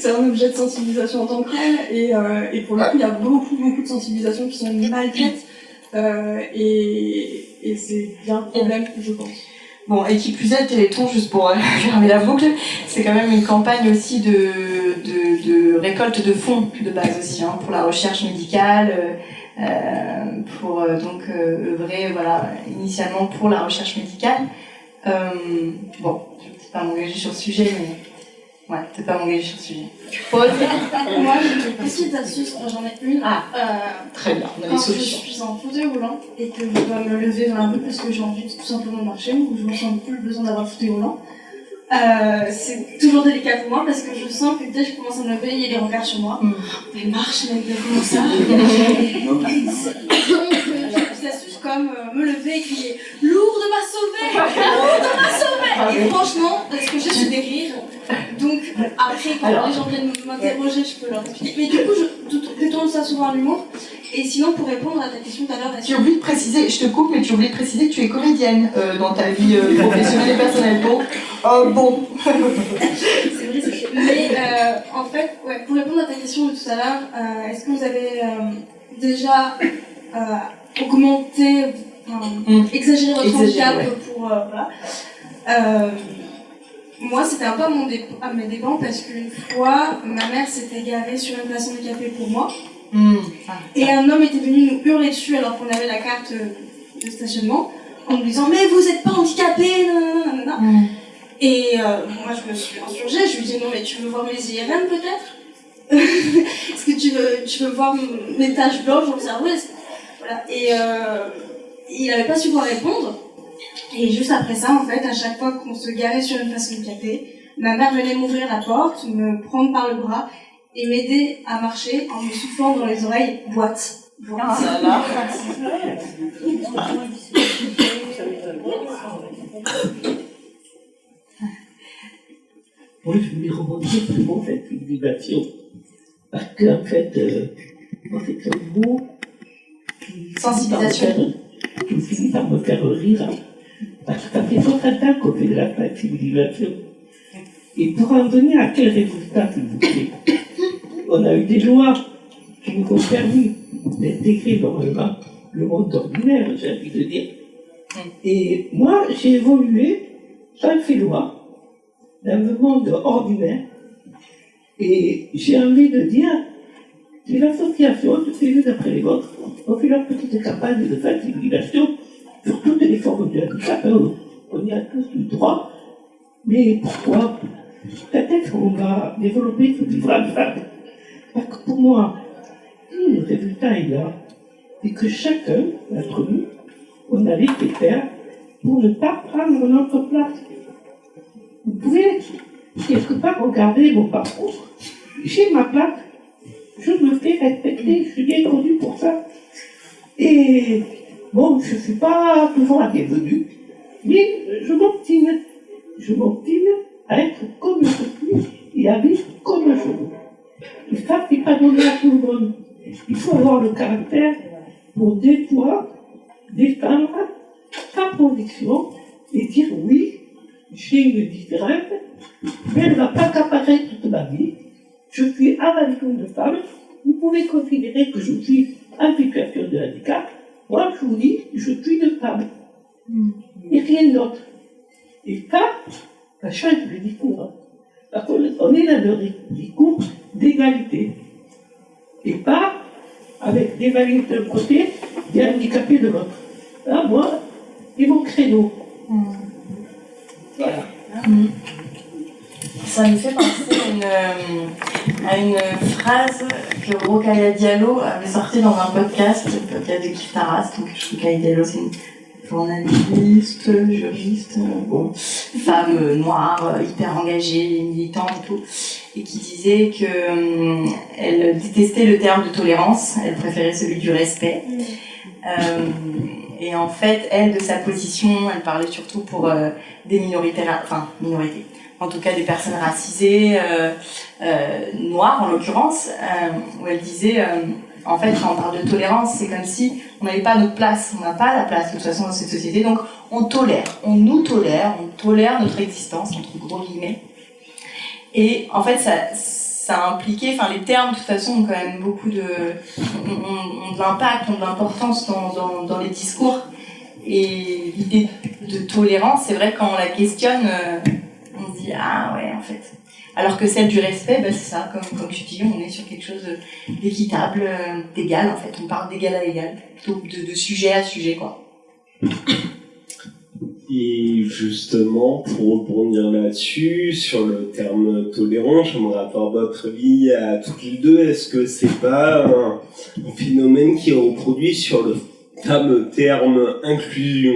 C'est un objet de sensibilisation en tant que tel, et pour le coup, il y a beaucoup de sensibilisations qui sont mal faites, et c'est bien un problème, je pense. Bon, et qui plus est, Téléthon, juste pour fermer la boucle, c'est quand même une campagne aussi de récolte de fonds de base aussi, pour la recherche médicale, pour donc œuvrer voilà, initialement pour la recherche médicale. Bon, je ne vais peut-être pas m'engager sur le sujet, mais ouais, peut-être pas m'engager sur le sujet. Moi, j'ai une petite astuce, j'en ai une. Très bien, on a des Quand je solutions. suis en fauteuil roulant et que je dois me lever dans la rue parce que j'ai envie de tout simplement marcher ou je ne ressens plus le besoin d'avoir le fauteuil roulant, c'est toujours délicat pour moi parce que je sens que dès que je commence à me lever, il y a des regards sur moi. Mais marche, mec, comment ça? Des astuces comme me lever et crier « Lourdes m'a sauvé! Lourdes m'a sauvé !» Et franchement, ce que j'ai, c'est des rires. Donc après, quand les gens viennent m'interroger, je peux leur expliquer. Mais du coup, je détourne ça souvent à l'humour. Et sinon, pour répondre à ta question tout à l'heure... Tu oublies de préciser, je te coupe, mais tu oublies de préciser que tu es comédienne dans ta vie professionnelle et personnelle. Bon. C'est vrai, c'est vrai. Mais en fait, ouais, pour répondre à ta question de tout à l'heure, est-ce que vous avez déjà augmenté, exagéré votre handicap pour... voilà. Moi, c'était un peu à mes dépens parce qu'une fois, ma mère s'était garée sur une place handicapée pour moi. Et un homme était venu nous hurler dessus alors qu'on avait la carte de stationnement en nous disant « Mais vous êtes pas handicapé, nanana. » Et moi, je me suis insurgée, je lui ai dit « Non, mais tu veux voir mes IRM peut-être ? Est-ce que tu veux voir mes taches blanches dans le cerveau ?» Voilà. Et il n'avait pas su quoi répondre. Et juste après ça, en fait, à chaque fois qu'on se garait sur une place handicapée, ma mère venait m'ouvrir la porte, me prendre par le bras et m'aider à marcher en me soufflant dans les oreilles « boîte ». Moi, je voulais rebondir sur mon fait d'hybridation. Parce qu'en fait, moi, c'est un mot qui finit par me faire rire. Parce que ça fait 60 ans qu'on fait de la flexibilisation. Et pour en venir à quel résultat, s'il vous plaît, on a eu des lois qui nous ont permis d'intégrer normalement le monde ordinaire, j'ai envie de dire. Et moi, j'ai évolué sans ces lois dans le monde ordinaire. Et j'ai envie de dire, les associations, toutes les unes après les autres, ont fait leur petite campagne de sensibilisation sur toutes les formes de handicap. On y a tous le droit. Mais pourquoi? Peut-être qu'on va développer ce livre en face. Parce que pour moi, si le résultat est là, c'est que chacun d'entre nous, on a laissé faire pour ne pas prendre notre place. Vous pouvez quelque part regarder mon parcours. J'ai ma place, je me fais respecter, je suis bien connue pour ça. Et bon, je ne suis pas toujours la bienvenue, mais je m'obstine. Je m'obstine à être comme je suis et à vivre comme je veux. Et ça, c'est pas donné à tout le monde. Il faut avoir le caractère pour des fois défendre sa position et dire oui, j'ai une différence, mais elle ne va pas accaparer toute ma vie. Je suis avant tout une femme. Vous pouvez considérer que je suis en situation de handicap. Moi, je vous dis, je suis une femme. Et rien d'autre. Et ça change le discours. Hein. Parce qu'on est dans le discours d'égalité. Et pas avec des valides d'un côté, des handicapés de l'autre. Là, moi, c'est mon créneau. Voilà. Ça me fait penser à une phrase que Rokhaya Diallo avait sortie dans un podcast, le podcast de Kif Taras. Donc, Rokhaya Diallo, c'est une journaliste, juriste, femme noire, hyper engagée, militante et tout, et qui disait que elle détestait le terme de tolérance, elle préférait celui du respect. Et en fait, elle, de sa position, elle parlait surtout pour des minorités, en tout cas des personnes racisées, noires en l'occurrence, où elle disait, en fait, quand on parle de tolérance, c'est comme si on n'avait pas notre place, on n'a pas la place de toute façon dans cette société, donc on nous tolère, on tolère notre existence, entre gros guillemets. Et en fait, ça impliquait, enfin les termes de toute façon ont quand même beaucoup de l'impact, ont de l'importance dans les discours. Et l'idée de tolérance, c'est vrai quand on la questionne, on se dit ah ouais en fait. Alors que celle du respect, c'est ça, comme tu dis, on est sur quelque chose d'équitable, d'égal en fait. On parle d'égal à égal, plutôt que de sujet à sujet, quoi. Et justement, pour rebondir là-dessus, sur le terme tolérant, j'aimerais avoir votre avis à toutes les deux. Est-ce que c'est pas un phénomène qui est reproduit sur le fameux terme inclusion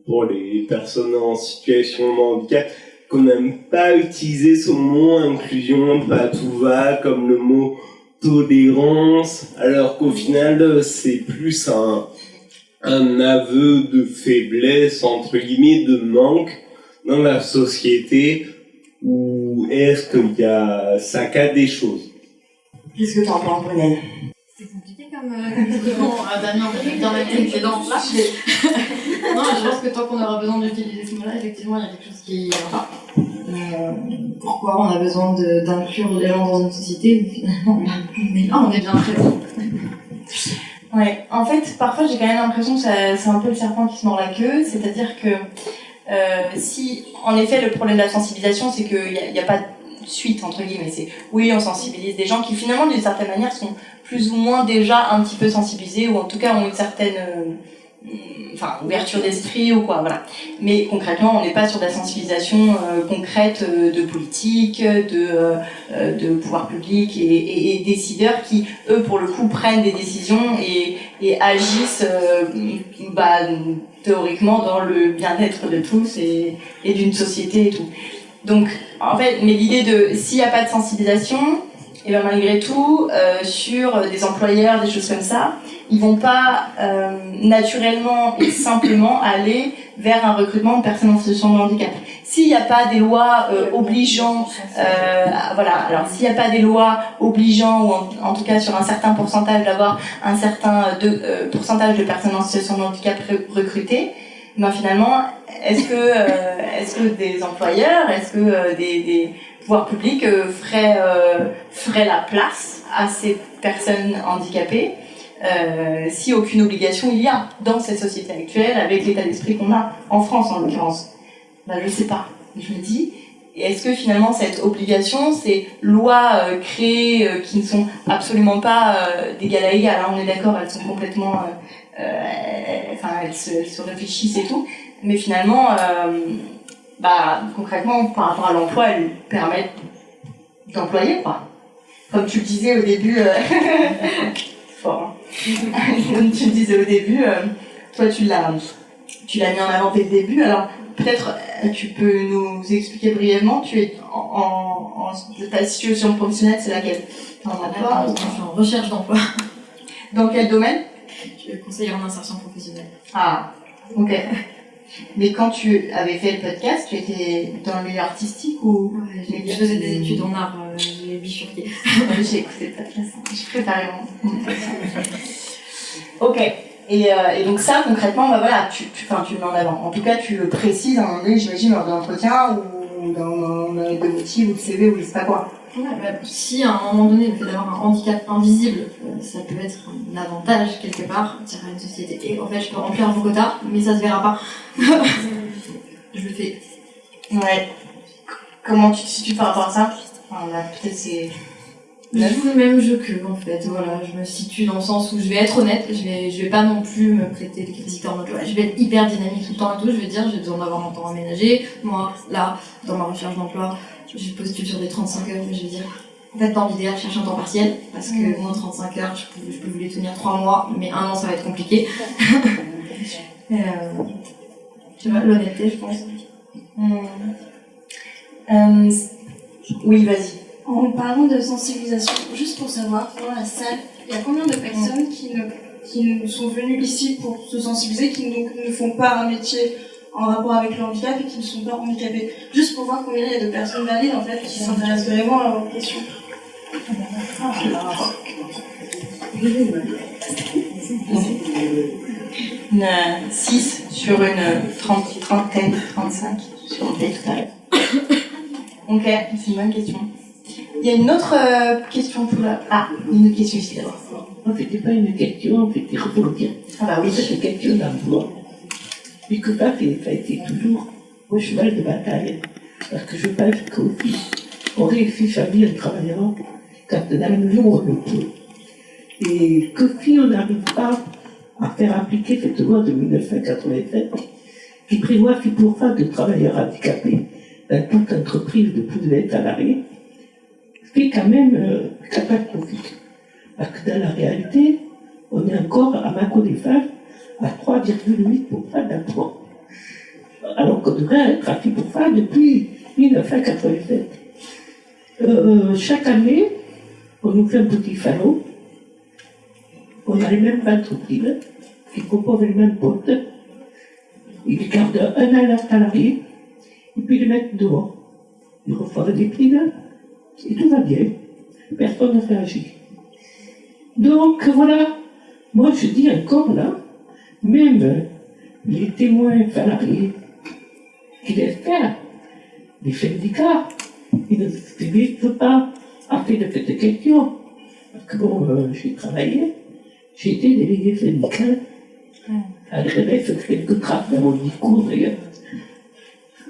pour les personnes en situation de handicap, qu'on n'aime pas utiliser ce mot inclusion, pas à tout va, comme le mot tolérance, alors qu'au final, c'est plus un aveu de faiblesse, entre guillemets, de manque dans la société, ou est-ce qu'il y a ça casse des choses? Qu'est-ce que t'en penses, Brunel? C'est compliqué comme question, Damien, dans la tête et dans là. Non, je pense que tant qu'on aura besoin d'utiliser ce mot-là, effectivement, il y a quelque chose qui va pas. Pourquoi on a besoin d'inclure les gens dans une société où finalement on est bien présent. Ouais, en fait, parfois j'ai quand même l'impression que c'est un peu le serpent qui se mord la queue, c'est-à-dire que si, en effet, le problème de la sensibilisation, c'est qu'il n'y a pas de suite, entre guillemets, c'est oui, on sensibilise des gens qui finalement, d'une certaine manière, sont plus ou moins déjà un petit peu sensibilisés, ou en tout cas ont une certaine ouverture d'esprit ou quoi, voilà. Mais concrètement, on n'est pas sur de la sensibilisation concrète de politique, de pouvoir public et décideurs qui, eux, pour le coup, prennent des décisions et agissent théoriquement dans le bien-être de tous et d'une société et tout. Donc, en fait, mais l'idée de s'il n'y a pas de sensibilisation, et bien malgré tout, sur des employeurs, des choses comme ça, ils vont pas naturellement et simplement aller vers un recrutement de personnes en situation de handicap. S'il n'y a pas des lois obligeant, alors s'il n'y a pas des lois obligeant, ou en tout cas sur un certain pourcentage d'avoir un certain pourcentage de personnes en situation de handicap recrutées, ben finalement, est-ce que des employeurs, est-ce que des pouvoirs publics feraient la place à ces personnes handicapées si aucune obligation il y a dans cette société actuelle avec l'état d'esprit qu'on a en France en l'occurrence? Ben je sais pas. Je me dis, est-ce que finalement cette obligation, ces lois créées qui ne sont absolument pas d'égal à égal, hein, on est d'accord, elles sont complètement elles se réfléchissent et tout, mais finalement concrètement par rapport à l'emploi, elles permettent d'employer, quoi. Comme tu le disais au début, fort, hein. Comme tu le disais au début, toi tu l'as mis en avant dès le début, alors peut-être tu peux nous expliquer brièvement, tu es ta situation professionnelle, c'est laquelle? Je suis en recherche d'emploi. Dans quel domaine? Je suis conseillère en insertion professionnelle. Ah, ok. Mais quand tu avais fait le podcast, tu étais dans le milieu artistique ou? Ouais, je faisais des études en art, j'ai bifurqué. J'ai écouté le podcast, j'ai préparé mon Ok. Et donc ça, concrètement, tu le mets en avant. En tout cas, tu le précises à un moment donné, j'imagine, lors de l'entretien ou dans de motifs ou de CV ou je sais pas quoi. Ouais, si à un moment donné, le fait d'avoir un handicap invisible, ça peut être un avantage quelque part, à une société. Et en fait, je peux remplir vos quotas, mais ça se verra pas. Je le fais. Ouais. Comment tu te situes par rapport à ça? Peut-être c'est... Je joue le même jeu qu'eux, en fait. Voilà, je me situe dans le sens où je vais être honnête, je vais pas non plus me prêter des critiques en mode je vais être hyper dynamique tout le temps et tout, je vais dire j'ai besoin d'avoir un temps aménagé. Moi, là, dans ma recherche d'emploi, je postule sur des 35 heures, mais je vais dire en fait, dans l'idéal, je cherche un temps partiel, parce que moi, 35 heures, je peux vous les tenir 3 mois, mais 1 an, ça va être compliqué. Tu vois, l'honnêteté, je pense. Oui, vas-y. En parlant de sensibilisation, juste pour savoir, dans la salle, il y a combien de personnes qui sont venues ici pour se sensibiliser, qui donc ne font pas un métier en rapport avec le handicap et qui ne sont pas handicapés? Juste pour voir combien il y a de personnes valides, en fait, qui s'intéressent vraiment à leur question. 6 sur une trentaine, 35, sur le tout à l'heure. Ok, c'est une bonne question. Il y a une autre question pour la... Ah, une autre question ici d'abord. Non, c'était pas une question, c'était rebondir. Ah bah oui. C'est une question d'emploi. Quelque part, ça a été toujours mon cheval de bataille. Parce que je passe jusqu'au fils. on réussit sa vie en travaillant quand dans la mesure où on le peut. Et que si on n'arrive pas à faire appliquer cette loi de 1987 qui prévoit 6% de travailleurs handicapés dans toute entreprise de plus de 20 salariés, c'est quand même catastrophique. Parce que dans la réalité, on est encore, à ma connaissance, à 3,8% d'emploi. Alors qu'on devrait être à 6% depuis 1987. Chaque année, on nous fait un petit salon. On a les mêmes entreprises qui proposent les mêmes postes. Ils gardent un an leurs salariés et puis ils les mettent dehors. Ils reçoivent des primes et tout va bien. Personne ne réagit. Donc voilà, moi je dis encore là, même les témoins salariés qui laissent faire, les syndicats, ils ne s'évitent pas à faire de cette question. Parce que bon, j'ai travaillé, j'ai été délégué syndical. À l'RMS, c'est quelques traces dans mon discours d'ailleurs.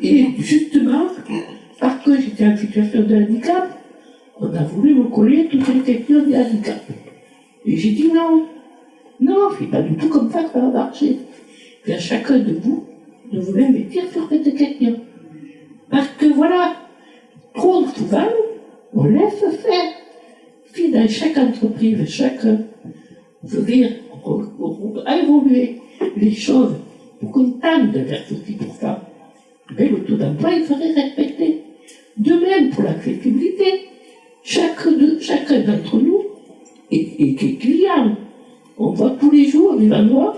Et justement, parce que j'étais en situation de handicap, on a voulu me coller toutes les questions du handicap. Et j'ai dit non, c'est pas du tout comme ça que ça va marcher. Et à chacun de vous, de vous investir sur cette question. Parce que voilà, trop souvent, on laisse faire. Puis dans chaque entreprise, je veux dire, on a évolué les choses pour qu'on tende vers ce 6%. Mais le taux d'emploi, il serait respecté. De même pour l'accessibilité. Chacun d'entre nous est client. On voit tous les jours des endroits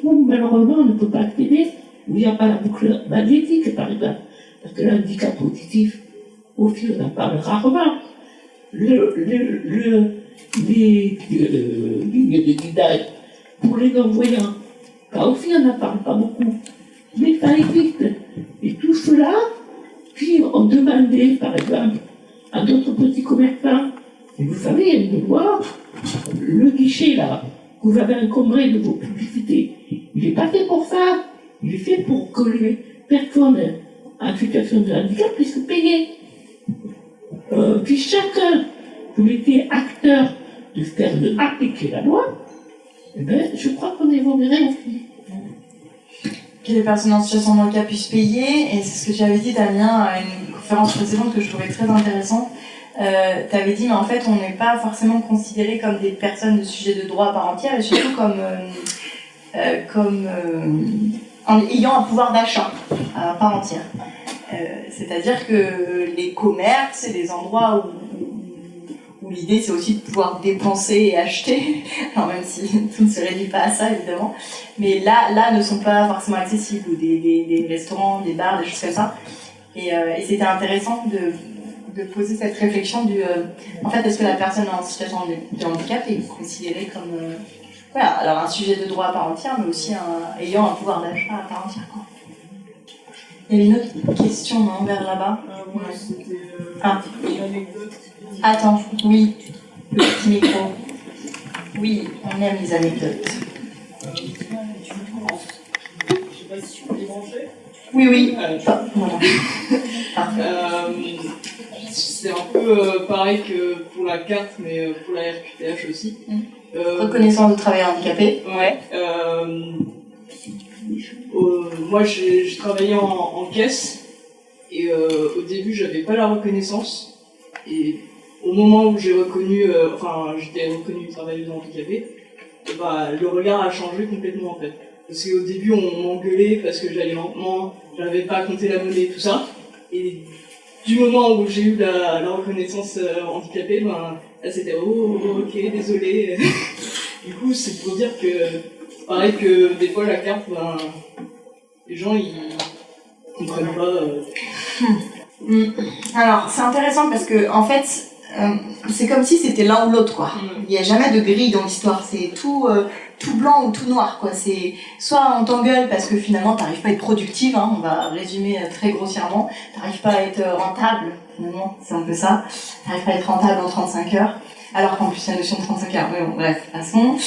où malheureusement on ne peut pas accéder, où il n'y a pas la boucle magnétique par exemple. Parce que l'handicap auditif, aussi on en parle rarement. Les lignes de guidage pour les non-voyants, là aussi on n'en parle pas beaucoup. Mais ça existe. Et tout cela, qui ont demandé, par exemple, à d'autres petits commerçants, et vous savez, il y a une loi, le guichet là, que vous avez encombré de vos publicités, il n'est pas fait pour ça. Il est fait pour que les personnes en situation de handicap puissent payer. Puis chacun, vous mettez acteur de faire appliquer la loi, eh bien, je crois qu'on évoluerait aussi. Que les personnes en situation de handicap puissent payer, et c'est ce que j'avais dit, Damien, à une conférence précédente que je trouvais très intéressante. Tu avais dit, mais en fait, on n'est pas forcément considérés comme des personnes de sujet de droit à part entière, et surtout en ayant un pouvoir d'achat à part entière. C'est-à-dire que les commerces et les endroits où l'idée c'est aussi de pouvoir dépenser et acheter, alors même si tout ne se réduit pas à ça évidemment, mais là ne sont pas forcément accessibles, ou des restaurants, des bars, des choses comme ça. Et c'était intéressant de poser cette réflexion en fait, est-ce que la personne en situation de handicap est considérée comme voilà, alors un sujet de droit à part entière, mais aussi ayant un pouvoir d'achat à part entière, quoi. Il y avait une autre question, non, vers là-bas. Ouais, c'était une anecdote. Attends, oui, le petit micro. Oui, on aime les anecdotes. Je sais pas si tu peux débrancher. Oui. Voilà. C'est un peu pareil que pour la carte, mais pour la RQTH aussi. Reconnaissance de travailleurs handicapés. Ouais. Moi, j'ai travaillé en caisse, et au début, j'avais pas la reconnaissance. Et au moment où j'ai reconnu, j'étais reconnue travailleuse handicapée, et le regard a changé complètement en fait. Parce qu'au début, on m'engueulait parce que j'allais lentement, j'arrivais pas à compter la monnaie et tout ça. Et du moment où j'ai eu la reconnaissance handicapée, là c'était ok, désolé. Du coup, c'est pour dire que c'est pareil que des fois la carte, les gens ils comprennent pas. Alors, c'est intéressant parce que en fait, c'est comme si c'était l'un ou l'autre, quoi. Il n'y a jamais de grille dans l'histoire, c'est tout blanc ou tout noir, quoi. C'est soit on t'engueule parce que finalement t'arrives pas à être productive, hein, on va résumer très grossièrement, t'arrives pas à être rentable, finalement, c'est un peu ça, t'arrives pas à être rentable en 35 heures, alors qu'en plus il y a la notion de 35 heures, mais bon, bref, passons.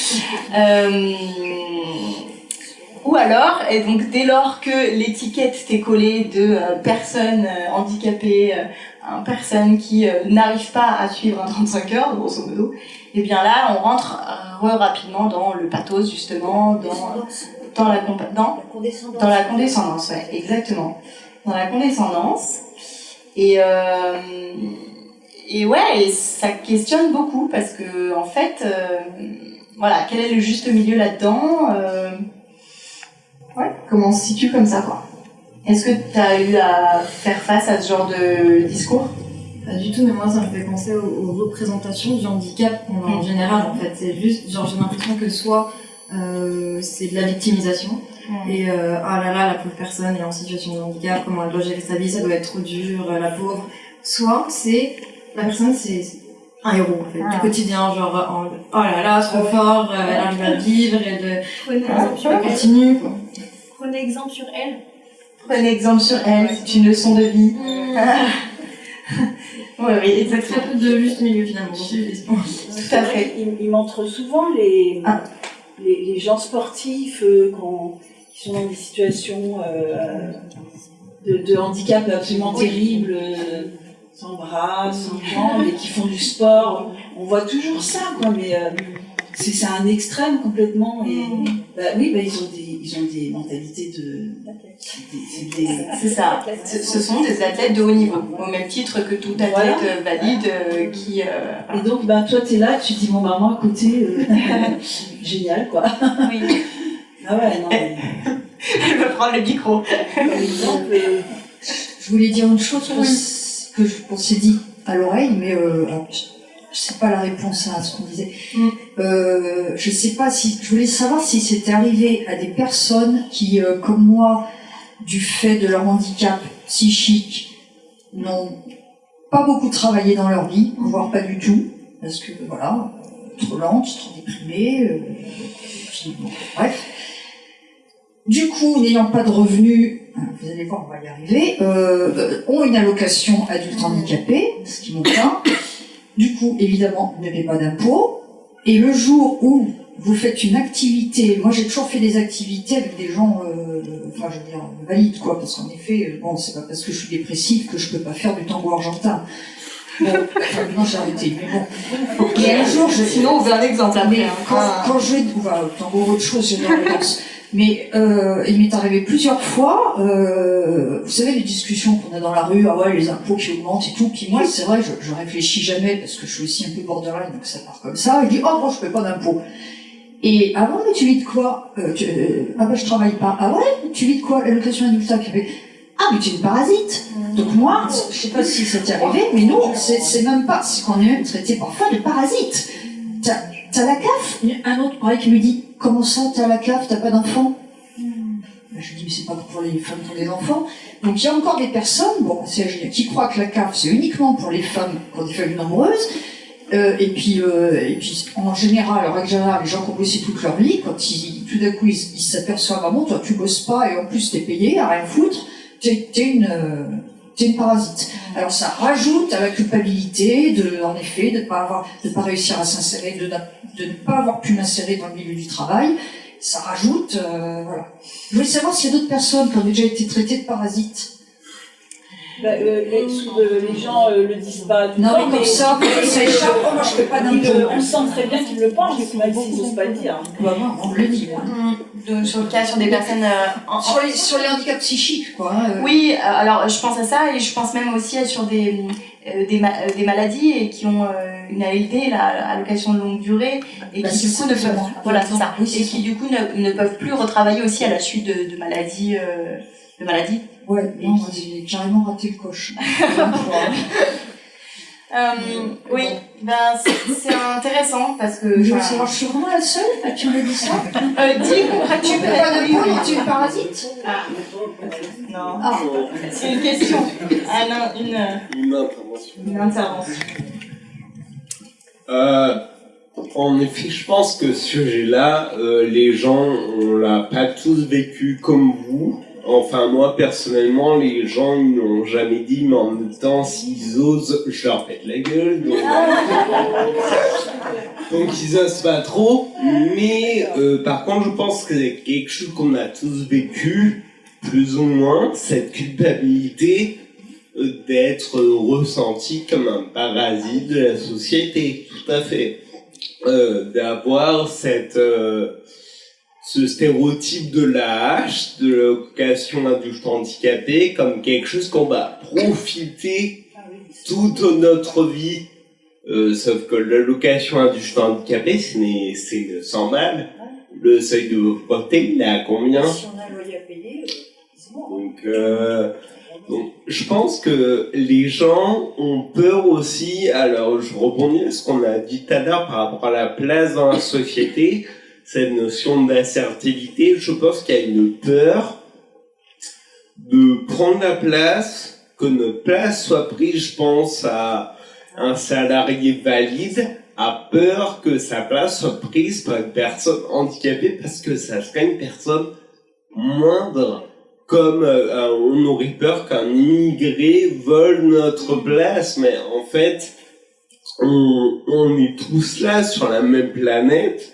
Ou alors, et donc dès lors que l'étiquette t'est collée de personne handicapée, personne qui n'arrive pas à suivre un 35 heures, grosso modo, et bien là, on rentre rapidement dans le pathos, justement, dans la condescendance, ouais, exactement. Dans la condescendance. Et ouais, et ça questionne beaucoup parce que, en fait, voilà, quel est le juste milieu là-dedans ouais, comment on se situe comme ça, quoi. Est-ce que tu as eu à faire face à ce genre de discours? Pas du tout, mais moi ça me fait penser aux représentations du handicap en général, en fait. C'est juste, genre j'ai l'impression que soit c'est de la victimisation, et ah là là, la pauvre personne est en situation de handicap, comment elle doit gérer sa vie, ça doit être trop dur, la pauvre. Soit c'est, la personne c'est un héros, en fait, du quotidien, genre oh là là, trop fort, elle arrive à vivre, elle continue, quoi. Prenez exemple sur elle. Prenez exemple sur elle, c'est une leçon de vie. Oui, exactement. Très peu de juste milieu finalement. Tout à fait. Il montre souvent les gens sportifs qui sont dans des situations de handicap absolument terribles, sans bras, sans jambes, et qui font du sport. On voit toujours ça, quoi, mais c'est un extrême complètement. Et ils ont des mentalités de. C'est ça. Ce sont des athlètes de haut niveau, au même titre que tout athlète valide qui. Et donc, toi, t'es là, tu dis mon maman à côté, génial, quoi. Oui. Ah ouais, non. Mais... Elle veut prendre le micro. Par exemple, je voulais dire une chose qu'on s'est dit à l'oreille, mais je sais pas la réponse à ce qu'on disait. Je sais pas si, je voulais savoir si c'était arrivé à des personnes qui, comme moi, du fait de leur handicap psychique, n'ont pas beaucoup travaillé dans leur vie, voire pas du tout, parce que voilà, trop lente, trop déprimée, puis bon, bref. Du coup, n'ayant pas de revenus, vous allez voir, on va y arriver, ont une allocation adulte handicapé, ce qui monte bien. Du coup, évidemment, ne paient pas d'impôts. Et le jour où vous faites une activité, moi j'ai toujours fait des activités avec des gens, enfin je veux dire, valides, quoi, parce qu'en effet, bon, c'est pas parce que je suis dépressive que je peux pas faire du tango argentin. Bon, non, j'ai arrêté, mais bon. Et un jour, sinon, on veut un exemple après. Quand je vais, tango autre chose, j'adore la danse. Mais il m'est arrivé plusieurs fois, vous savez, les discussions qu'on a dans la rue, ah ouais, les impôts qui augmentent et tout, puis moi, c'est vrai, je réfléchis jamais, parce que je suis aussi un peu borderline, donc ça part comme ça, et je dis, oh, moi, je paie pas d'impôts. Et ah bon, mais tu vis de quoi ah ben, je travaille pas. Ah ouais, tu vis de quoi? L'allocation adulte handicapé. Ah, mais tu es une parasite. Donc moi, je sais pas si ça t'est arrivé, mais nous, c'est même pas, c'est qu'on est même traité parfois de parasites. T'as la CAF? Un autre pareil qui me dit, comment ça, t'as la CAF, t'as pas d'enfants? Ben, je dis, mais c'est pas pour les femmes qui ont des enfants. Donc il y a encore des personnes, bon, qui croient que la CAF c'est uniquement pour les femmes qui ont des familles nombreuses. Et puis en général, les gens qui ont bossé toute leur vie, quand tout d'un coup ils s'aperçoivent, ah bon, toi tu bosses pas et en plus t'es payé à rien foutre, t'es une parasite. Alors ça rajoute à la culpabilité en effet, de pas réussir à s'insérer, de ne pas avoir pu m'insérer dans le milieu du travail. Ça rajoute, voilà. Je voulais savoir s'il y a d'autres personnes qui ont déjà été traitées de parasites. Les gens le disent pas tout le temps, mais comme ça échappe, moi je fais pas d'impôts. On sent très bien qu'ils le pensent, mais ils n'osent pas le dire. On le dit. Donc, sur des personnes... Sur les handicaps psychiques, quoi. Oui, alors je pense à ça, et je pense même aussi sur des maladies et qui ont une ALD, l'allocation de longue durée, et qui du coup ne peuvent... Voilà, c'est ça. Et qui du coup ne peuvent plus retravailler aussi à la suite de maladies... Ouais, non, j'ai carrément raté le coche. Oui, c'est intéressant parce que... Je veux savoir, je suis vraiment la seule à qui on a dit ça. Dis concrètement, tu peux pas d'impôts, tu es parasite? Non. Ah, c'est une question. Ah non, une intervention. En effet, je pense que ce sujet-là, les gens, on l'a pas tous vécu comme vous. Enfin, moi, personnellement, les gens, ils n'ont jamais dit, mais en même temps, s'ils osent, je leur pète la gueule. Donc... Donc ils osent pas trop, mais par contre je pense que c'est quelque chose qu'on a tous vécu, plus ou moins, cette culpabilité d'être ressenti comme un parasite de la société, tout à fait. D'avoir ce stéréotype de la hache, de l'allocation adulte handicapé, comme quelque chose qu'on va profiter toute notre vie. Sauf que l'allocation adulte handicapé, c'est 100 balles. Le seuil de pauvreté, il est à combien? Si on a un loyer à payer, c'est bon. Donc, je pense que les gens ont peur aussi. Alors, je rebondis à ce qu'on a dit tout à l'heure par rapport à la place dans la société, cette notion d'assertivité. Je pense qu'il y a une peur de prendre la place, que notre place soit prise, je pense, à un salarié valide, a peur que sa place soit prise par une personne handicapée parce que ça serait une personne moindre. Comme on aurait peur qu'un immigré vole notre place, mais en fait, on est tous là sur la même planète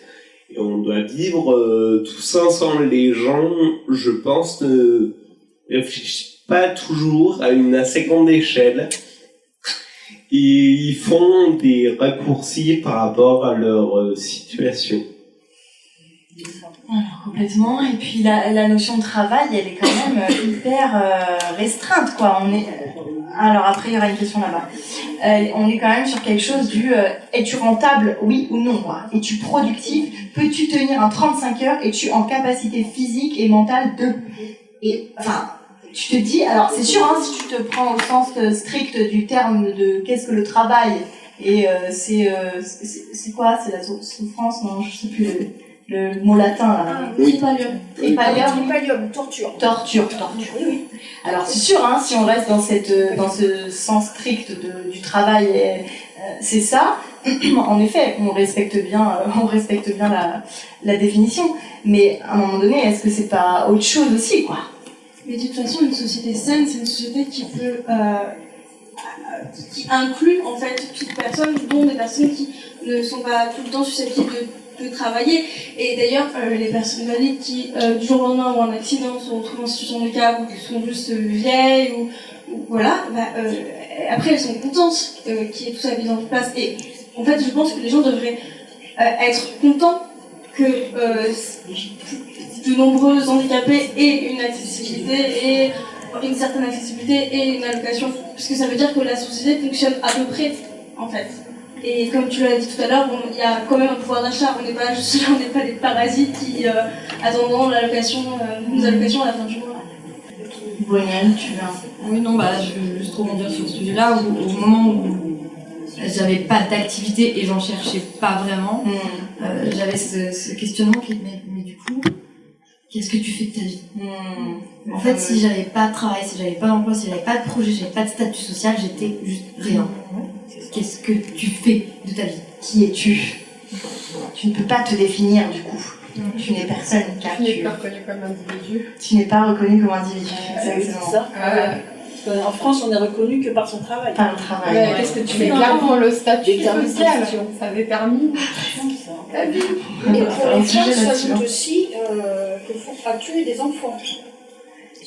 et on doit vivre tous ensemble. Les gens, je pense, ne réfléchissent pas toujours à une assez grande échelle et ils font des raccourcis par rapport à leur situation. Alors, complètement. Et puis la notion de travail, elle est quand même hyper restreinte, quoi. Alors après, il y aura une question là-bas. On est quand même sur quelque chose du es-tu rentable, oui ou non, quoi. Es-tu productif? Peux-tu tenir un 35 heures? Es-tu en capacité physique et mentale de... Et enfin, tu te dis, alors c'est sûr, hein, si tu te prends au sens strict du terme de qu'est-ce que le travail, et c'est quoi? C'est la souffrance? Non, je sais plus le mot latin là. Tripalium, torture. Torture. Oui. Alors c'est sûr, hein, si on reste dans ce sens strict du travail, c'est ça. En effet, on respecte bien la définition. Mais à un moment donné, est-ce que c'est pas autre chose aussi, quoi? Mais de toute façon, une société saine, c'est une société qui peut qui inclut en fait toute personne, dont des personnes qui ne sont pas tout le temps susceptibles de travailler. Et d'ailleurs, les personnes valides qui, du jour au lendemain, ont un accident, se retrouvent en situation de handicap, ou qui sont juste vieilles, ou voilà, après elles sont contentes qu'il y ait tout ça mis en place. Et en fait, je pense que les gens devraient être contents que de nombreux handicapés aient une accessibilité et une certaine accessibilité et une allocation, parce que ça veut dire que la société fonctionne à peu près, en fait. Et comme tu l'as dit tout à l'heure, il y a quand même un pouvoir d'achat. On n'est pas juste là, on n'est pas des parasites qui attendront l'allocation, nos allocations à la fin du mois. Brunel, tu viens. Oui, non, je veux juste rebondir sur ce sujet-là, au moment où j'avais pas d'activité et j'en cherchais pas vraiment, j'avais ce questionnement qui mais du coup, qu'est-ce que tu fais de ta vie? En fait, si j'avais pas de travail, si j'avais pas d'emploi, si j'avais pas de projet, j'avais pas de statut social, j'étais juste rien. Qu'est-ce que tu fais de ta vie? Qui es-tu? Tu ne peux pas te définir du coup. Tu n'es personne car tu n'es pas reconnu comme individu. Tu n'es pas reconnu comme individu. Exactement. C'est ça. En France, on est reconnu que par son travail. Par le travail. Ouais. Qu'est-ce que tu fais? Clairement, le statut social, ça détermine ta vie. Et pour les femmes, ça ajoute aussi qu'il faut tuer des enfants.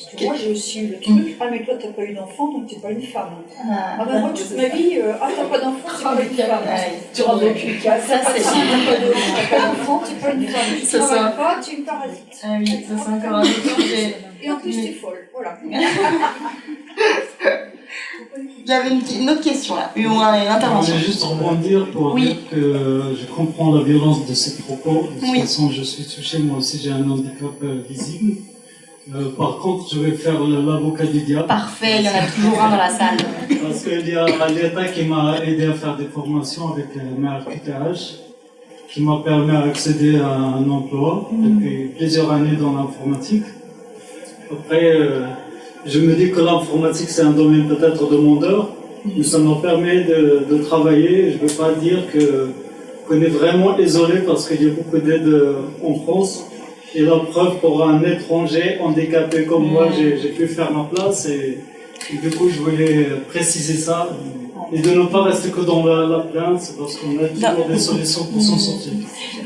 Parce que moi, j'ai aussi eu le truc, mais toi, t'as pas eu d'enfant, donc t'es pas une femme. Moi, toute ma vie, t'as pas d'enfant, c'est pas une femme. Tu rends le cul. Ça, c'est ça. T'as pas d'enfant, t'es pas une femme. Tu travailles pas, tu es une parasite. Ah oui, ça c'est encore un autre sujet. Et en plus, t'es folle, voilà. J'avais une autre question là, une intervention. Je voulais juste rebondir pour dire que je comprends la violence de ces propos. De toute façon, je suis touché, moi aussi j'ai un handicap visible. Par contre, je vais faire l'avocat du diable. Parfait, il y en a toujours un dans la salle. Parce qu'il y a l'État qui m'a aidé à faire des formations avec ma RQTH, qui m'a permis d'accéder à un emploi depuis plusieurs années dans l'informatique. Après, je me dis que l'informatique c'est un domaine peut-être demandeur, mais ça m'a permis de travailler. Je ne veux pas dire qu'on est vraiment isolé parce qu'il y a beaucoup d'aide en France. Et la preuve pour un étranger handicapé comme moi, j'ai pu faire ma place et du coup je voulais préciser ça. Et de ne pas rester que dans la plainte, c'est parce qu'on a toujours des solutions pour s'en sortir.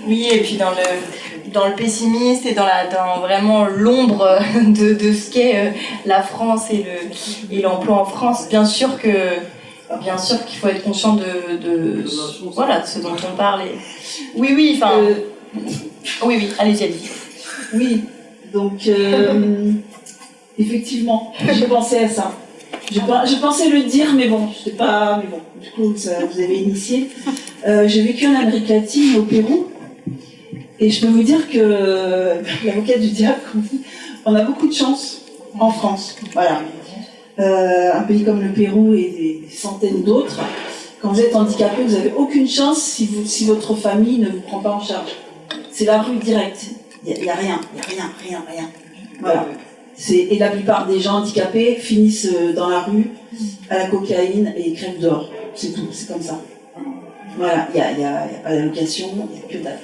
Oui, et puis dans le pessimiste et dans vraiment l'ombre de ce qu'est la France et l'emploi en France, bien sûr qu'il faut être conscient de ce dont on parle. Oui, allez-y. Oui, donc effectivement, j'ai pensé à ça. Je pensais le dire, mais bon, je sais pas, mais bon, du coup, ça, vous avez initié. J'ai vécu en Amérique latine, au Pérou, et je peux vous dire que l'avocat du diable, on a beaucoup de chance en France. Voilà. Un pays comme le Pérou et des centaines d'autres, quand vous êtes handicapé, vous n'avez aucune chance si votre famille ne vous prend pas en charge. C'est la rue directe. Il n'y a rien. Voilà. Et la plupart des gens handicapés finissent dans la rue, à la cocaïne et crèvent dehors. C'est tout, c'est comme ça. Voilà, il n'y a pas d'allocation, il n'y a que dalle.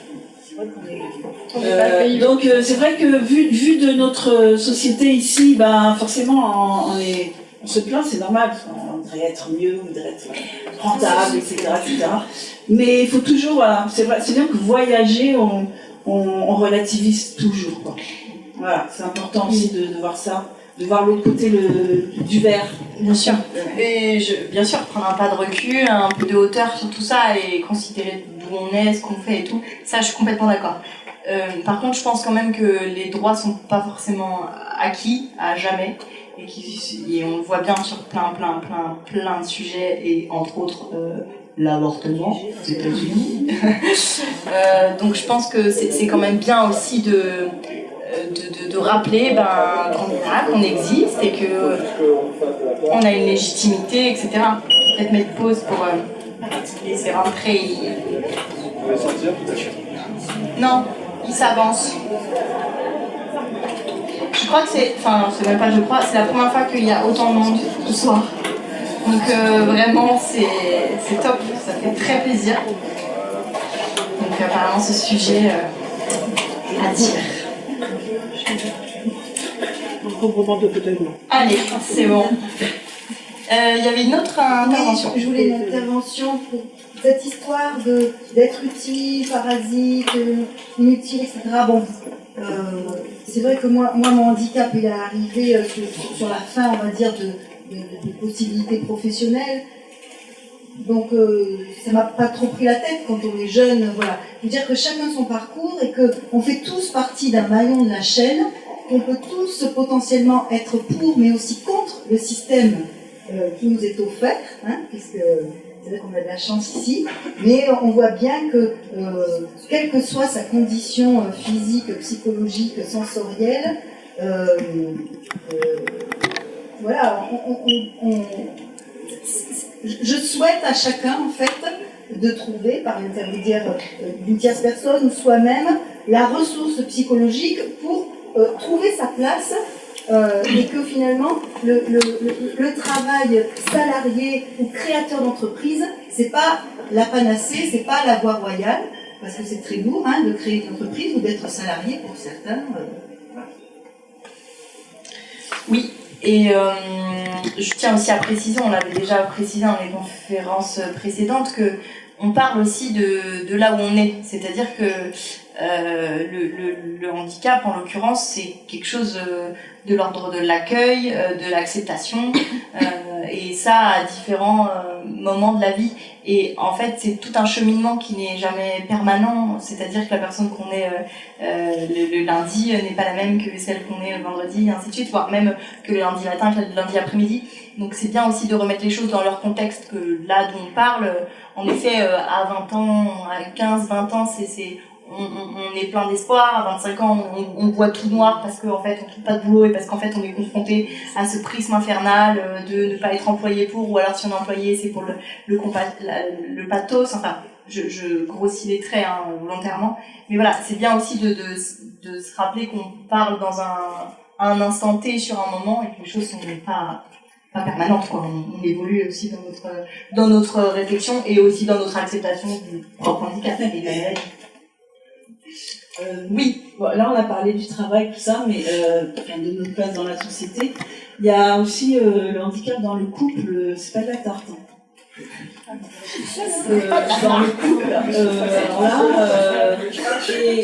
Donc c'est vrai que vu de notre société ici, forcément on se plaint, c'est normal, on devrait être mieux, on devrait être rentable, etc. Mais il faut toujours, voilà, c'est bien que voyager, on relativise toujours, quoi. Voilà, c'est important aussi de voir ça, de voir l'autre côté du verre. Bien sûr. Et bien sûr, prendre un pas de recul, un peu de hauteur sur tout ça et considérer d'où on est, ce qu'on fait et tout. Ça, je suis complètement d'accord. Par contre, je pense quand même que les droits sont pas forcément acquis à jamais et on le voit bien sur plein de sujets et entre autres l'avortement aux États-Unis. Donc, je pense que c'est quand même bien aussi de rappeler qu'on existe et que on a une légitimité, etc. Peut-être mettre pause pour laisser rentrer. Non, il s'avance. Je crois que c'est la première fois qu'il y a autant de monde ce soir. Donc vraiment c'est top, ça fait très plaisir. Donc apparemment ce sujet attire. Allez, c'est bon. Il y avait une autre intervention. Oui, je voulais une intervention pour cette histoire d'être utile, parasite, inutile, etc. Bon, c'est vrai que moi, mon handicap, il est arrivé sur la fin, on va dire, de possibilités professionnelles. Donc, ça m'a pas trop pris la tête quand on est jeune. Voilà. Je veux dire que chacun son parcours et qu'on fait tous partie d'un maillon de la chaîne, qu'on peut tous potentiellement être pour, mais aussi contre le système qui nous est offert, puisque c'est vrai qu'on a de la chance ici, mais on voit bien que, quelle que soit sa condition physique, psychologique, sensorielle, voilà, je souhaite à chacun, en fait, de trouver, par l'intermédiaire d'une tierce personne ou soi-même, la ressource psychologique pour trouver sa place et que finalement, le travail salarié ou créateur d'entreprise, c'est pas la panacée, c'est pas la voie royale, parce que c'est très lourd de créer une entreprise ou d'être salarié pour certains. Oui. Et je tiens aussi à préciser, on l'avait déjà précisé dans les conférences précédentes, que on parle aussi de là où on est. C'est-à-dire que le handicap, en l'occurrence, c'est quelque chose de l'ordre de l'accueil, de l'acceptation, et ça à différents moments de la vie. Et en fait, c'est tout un cheminement qui n'est jamais permanent. C'est-à-dire que la personne qu'on est le lundi n'est pas la même que celle qu'on est le vendredi, et ainsi de suite, voire même que le lundi matin, que le lundi après-midi. Donc c'est bien aussi de remettre les choses dans leur contexte, que là dont on parle, en effet, à 20 ans, à 15, 20 ans, on est plein d'espoir. À 25 ans, on voit tout noir parce qu'en fait, on trouve pas de boulot et parce qu'en fait, on est confronté à ce prisme infernal de ne pas être employé pour, ou alors si on est employé, c'est pour le pathos. Enfin, je grossis les traits volontairement. Mais voilà, c'est bien aussi de se rappeler qu'on parle dans un instant T sur un moment et que les choses sont pas permanentes, quoi. On évolue aussi dans notre réflexion et aussi dans notre acceptation du propre handicap. Oui, bon, là on a parlé du travail, tout ça, mais de notre place dans la société. Il y a aussi le handicap dans le couple, c'est pas de la tarte. dans le couple. Et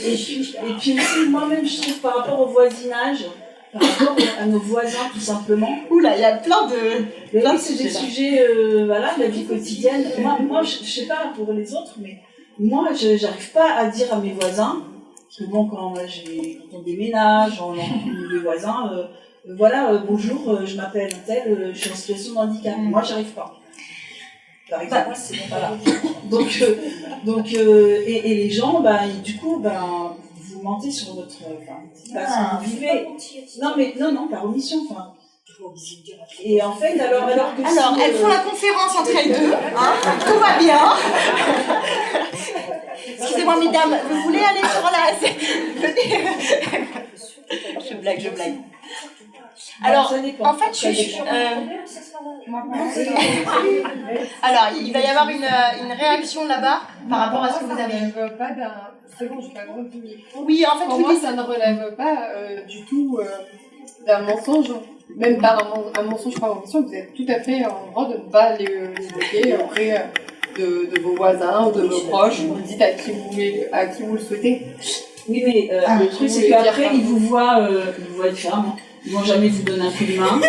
puis aussi, moi-même, je trouve par rapport au voisinage, par rapport à nos voisins, tout simplement. Oula, il y a plein de C'est des sujets, voilà, de la vie quotidienne. Moi, je sais pas pour les autres, mais moi, j'arrive pas à dire à mes voisins, parce que bon, quand on déménage, on les voisins, voilà, bonjour, je m'appelle un tel, je suis en situation de handicap. Moi, j'arrive pas. Par exemple, voilà. Donc, et les gens, du coup, vous mentez sur votre, parce que vous vivez. Non, par omission, enfin. Et en fait, alors que alors, elles font la conférence entre elles deux, hein, tout va bien. Excusez-moi, mesdames, vous voulez aller sur la... Je blague. Alors, en fait, alors, il va y avoir une réaction là-bas par rapport à ce que vous avez. Oui, en fait, pour moi, ça ne relève pas du tout d'un mensonge, même pas un mensonge par omission. Vous êtes tout à fait en droit de ne pas les évoquer auprès de vos voisins ou de vos proches. Vous le dites à qui vous le souhaitez. Oui, mais le truc, c'est qu'après, ils vous voient être ferme. Ils vont jamais vous donner un coup de main.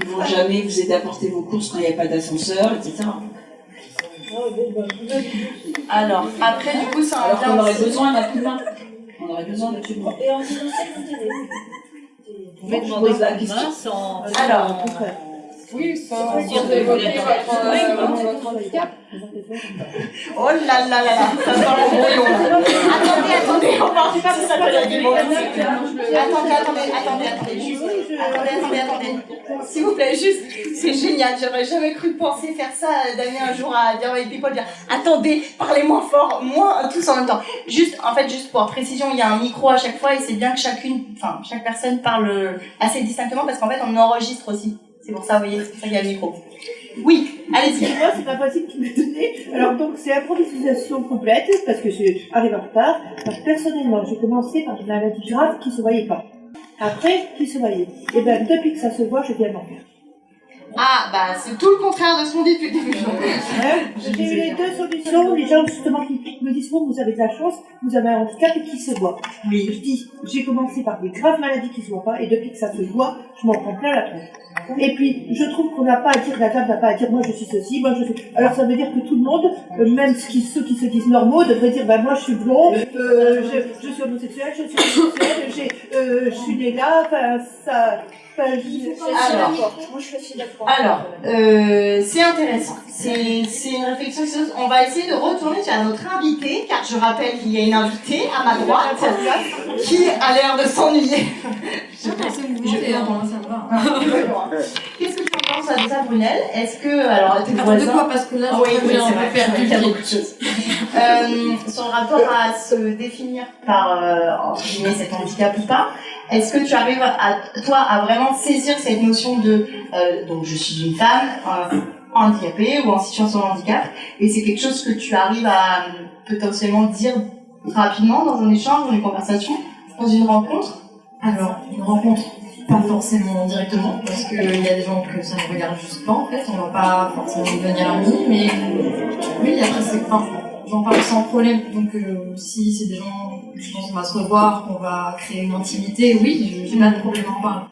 Ils vont jamais vous aider à porter vos courses quand il n'y a pas d'ascenseur, etc. Alors, après, du coup, ça alors qu'on aurait besoin d'un coup de main. On aurait besoin d'un coup de main. Et en disant Vous pouvez demander la question. Alors, oui, sans évoquer votre handicap. Oh là là là là, ça sent l'embrouillon. Attendez, on parle pas de ça de la gueule. Attendez. S'il vous plaît, juste, c'est génial. J'aurais jamais cru penser faire ça, Damien, un jour à dire avec people, dire attendez, parlez moins fort, moins tous en même temps. Juste pour précision, il y a un micro à chaque fois et c'est bien que chaque personne parle assez distinctement parce qu'en fait, on enregistre aussi. C'est pour ça, vous voyez, c'est pour ça qu'il y a le micro. Oui, allez-y. Moi, c'est pas possible qu'il m'ait donné. Alors, donc, c'est improvisation complète, parce que je suis arrivée en retard. Alors, personnellement, j'ai commencé par une maladie grave qui se voyait pas. Après, qui se voyait. Et ben, depuis que ça se voit, je viens d'en faire. Ah, c'est tout le contraire de ce qu'on dit depuis le début. J'ai eu les deux solutions. Les gens, justement, qui me disent, vous avez de la chance, vous avez un handicap qui se voit. Oui. Je dis, j'ai commencé par des graves maladies qui se voient pas, et depuis que ça se voit, je m'en prends plein la tronche. Et puis, je trouve qu'on n'a pas à dire, la table n'a pas à dire, moi je suis ceci, moi je suis... Alors ça veut dire que tout le monde, même ceux qui se disent normaux, devraient dire, moi je suis blond, je suis homosexuel, je suis homosexuel, je suis née là, enfin ça... Alors, c'est intéressant. C'est une réflexion. On va essayer de retourner à notre invité, car je rappelle qu'il y a une invitée à ma droite qui a l'air de s'ennuyer. Qu'est-ce que tu en penses à ça, Brunel? Est-ce que, alors, tes voisins... de quoi? Parce que là, j'ai un peu perdu. Il y a beaucoup de choses. Sur le rapport à se définir par, entre guillemets, cet handicap ou pas, est-ce que tu arrives, toi, à vraiment saisir cette notion de donc je suis une femme handicapée ou en situation de handicap, et c'est quelque chose que tu arrives à potentiellement dire rapidement dans un échange, dans une conversation, dans une rencontre? Alors, une rencontre, pas forcément directement, parce qu'il y a des gens que ça ne regarde juste pas, en fait, on va pas forcément devenir amis, mais oui, après, j'en parle sans problème, donc si c'est des gens, je pense qu'on va se revoir, qu'on va créer une intimité, oui, j'ai pas de problème à en parler.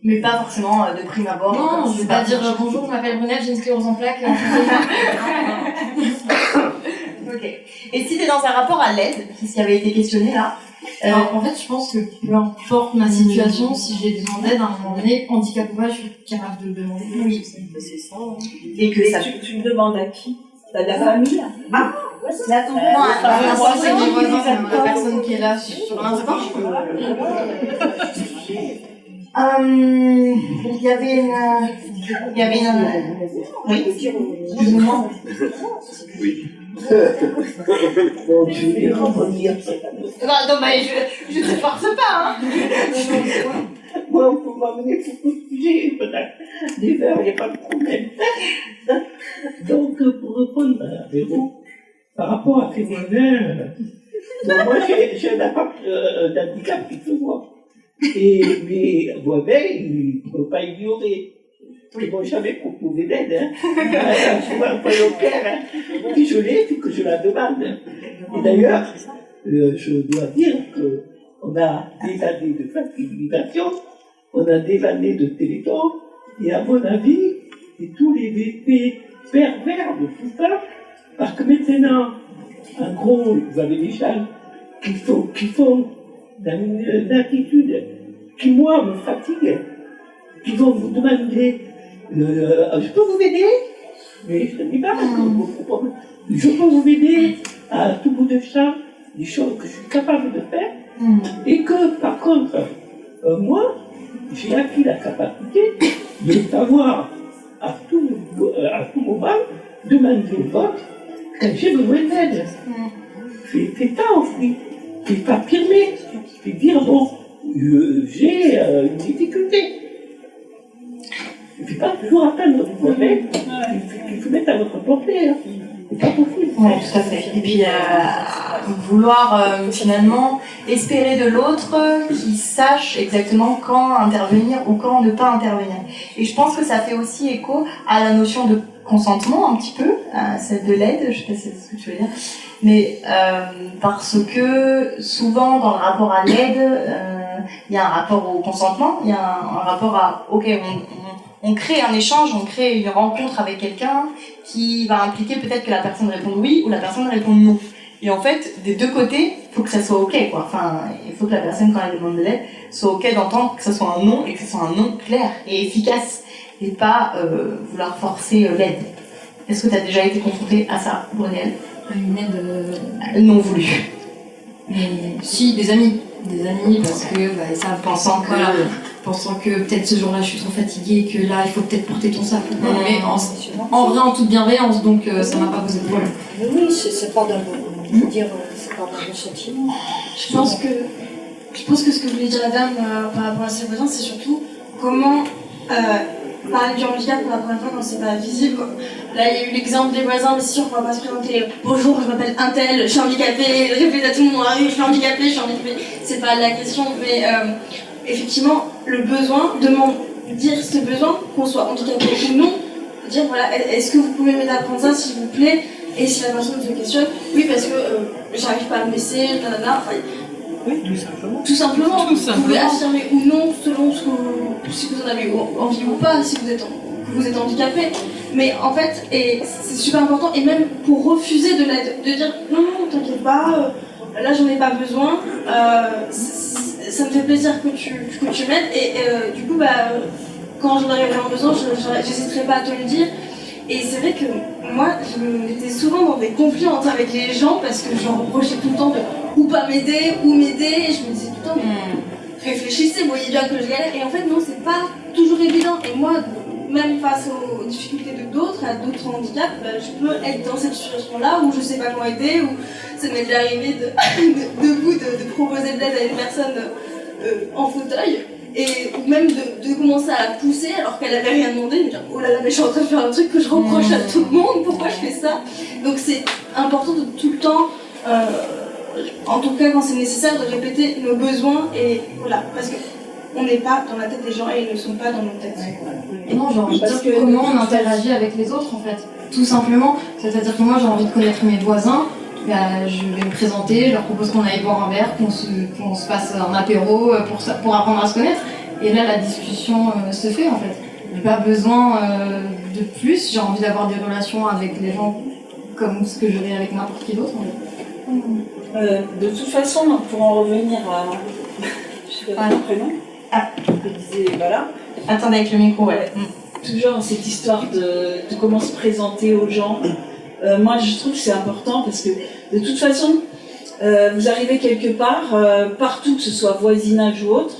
Mais pas forcément de prime abord. Non, je vais pas dire bonjour, je m'appelle Brunel, j'ai une sclérose en plaques. Ok. Et si t'es dans un rapport à l'aide, c'est ce qui avait été questionné là. En fait, je pense que peu importe ma situation, si j'ai besoin d'aide à un moment donné, handicap ou pas, je suis capable de le demander. Oui, c'est ça. Et que ça. Tu me demandes à qui? T'as de la famille? Ah, là, ton moi, c'est mes voisins, la personne qui est là sur l'instant. Il y avait une... Oui, excuse-moi. Oui. Bon, je vais revenir. Non, mais je te force pas, hein. Moi, on peut m'amener beaucoup de sujets, peut-être. Des heures, il n'y a pas de problème. Donc, pour répondre à Véro, par rapport à tes voisins, moi, j'ai un handicap qui se voit. Et mes voisins, ils ne peuvent pas ignorer. Ils m'ont jamais proposé d'aide. Hein. Je vois un point local, hein. Puis je l'ai, puis que je la demande. Et d'ailleurs, je dois dire qu'on a des années de sensibilisation, on a des années de téléthon, et à mon avis, c'est tous les effets pervers de tout ça, parce que maintenant, en gros, vous avez des gens qui font une attitude qui, moi, me fatigue, qui vont vous demander je peux vous aider? Mais je ne dis pas parce que je peux vous aider à tout bout de champ, des choses que je suis capable de faire, et que, par contre, moi, j'ai acquis la capacité de savoir à tout moment demander aux autres quand j'ai besoin d'aide. C'est ça aussi. C'est s'affirmer. C'est dire, bon, j'ai une difficulté. Il ne faut pas toujours attendre du projet. Il faut mettre à votre portée. Hein. C'est pas possible. Oui, tout à fait. Et puis, vouloir finalement espérer de l'autre qu'il sache exactement quand intervenir ou quand ne pas intervenir. Et je pense que ça fait aussi écho à la notion de consentement un petit peu, celle de l'aide, je sais pas si c'est ce que tu veux dire, mais parce que souvent dans le rapport à l'aide, il y a un rapport au consentement, il y a un rapport à ok, on crée un échange, on crée une rencontre avec quelqu'un qui va impliquer peut-être que la personne réponde oui ou la personne réponde non. Et en fait, des deux côtés, il faut que ça soit ok, quoi. Enfin, il faut que la personne, quand elle demande de l'aide, soit ok d'entendre que ce soit un non et que ce soit un non clair et efficace et pas vouloir forcer l'aide. Est-ce que tu as déjà été confronté à ça, Brunel? Une aide non voulue. Mais si, des amis, parce que ça pensant que peut-être ce jour-là je suis trop fatiguée, que là il faut peut-être porter ton sac. Mais en vrai, en toute bienveillance, donc ça m'a pas posé de problème. Mais oui, c'est pas d'un bon, dire, c'est pas d'un bon sentiment. Je pense que ce que voulait dire la dame par rapport à ses voisins, c'est surtout comment parler du handicap pour la première fois quand c'est pas visible, quoi. Là, il y a eu l'exemple des voisins, mais c'est sûr qu'on va pas se présenter bonjour, je m'appelle Untel, je suis handicapée, je répète à tout le monde, je suis handicapée, c'est pas la question, mais effectivement, le besoin, dire ce besoin, qu'on soit handicapé ou non, dire voilà, est-ce que vous pouvez m'aider à prendre ça s'il vous plaît, et si la personne se questionne, oui, parce que j'arrive pas à me laisser, nanana, enfin, oui, tout simplement. Tout simplement. Vous pouvez affirmer ou non selon si vous en avez envie ou pas, si vous êtes handicapé. Mais en fait, et c'est super important, et même pour refuser de l'aide, de dire non, t'inquiète pas, là j'en ai pas besoin, ça me fait plaisir que tu m'aides, et du coup, quand j'en aurai vraiment besoin, j'hésiterai pas à te le dire. Et c'est vrai que moi, j'étais souvent dans des conflits avec les gens parce que je leur reprochais tout le temps de ou pas m'aider, ou m'aider, et je me disais tout le temps, mais réfléchissez, vous voyez bien que je galère. Et en fait, non, c'est pas toujours évident. Et moi, même face aux difficultés d'autres, à d'autres handicaps, je peux être dans cette situation-là où je sais pas comment aider, où ça m'est déjà arrivé de proposer de l'aide à une personne en fauteuil. Ou même de commencer à la pousser alors qu'elle avait rien demandé, me dire oh là là, mais je suis en train de faire un truc que je reproche à tout le monde, pourquoi je fais ça? Donc c'est important de tout le temps, en tout cas quand c'est nécessaire, de répéter nos besoins, et voilà, parce qu'on n'est pas dans la tête des gens et ils ne sont pas dans nos têtes. Et non, j'ai envie de dire comment on interagit avec les autres en fait, tout simplement. C'est-à-dire que moi j'ai envie de connaître mes voisins. Je vais me présenter, je leur propose qu'on aille boire un verre, qu'on se fasse un apéro pour apprendre à se connaître. Et là, la discussion se fait en fait. J'ai pas besoin de plus, j'ai envie d'avoir des relations avec les gens comme ce que j'aurais avec n'importe qui d'autre. De toute façon, pour en revenir à... Je sais pas ton prénom. Je disais, voilà. Attendez avec le micro, ouais. Toujours cette histoire de comment se présenter aux gens. Moi, je trouve que c'est important parce que, de toute façon, vous arrivez quelque part, partout, que ce soit voisinage ou autre,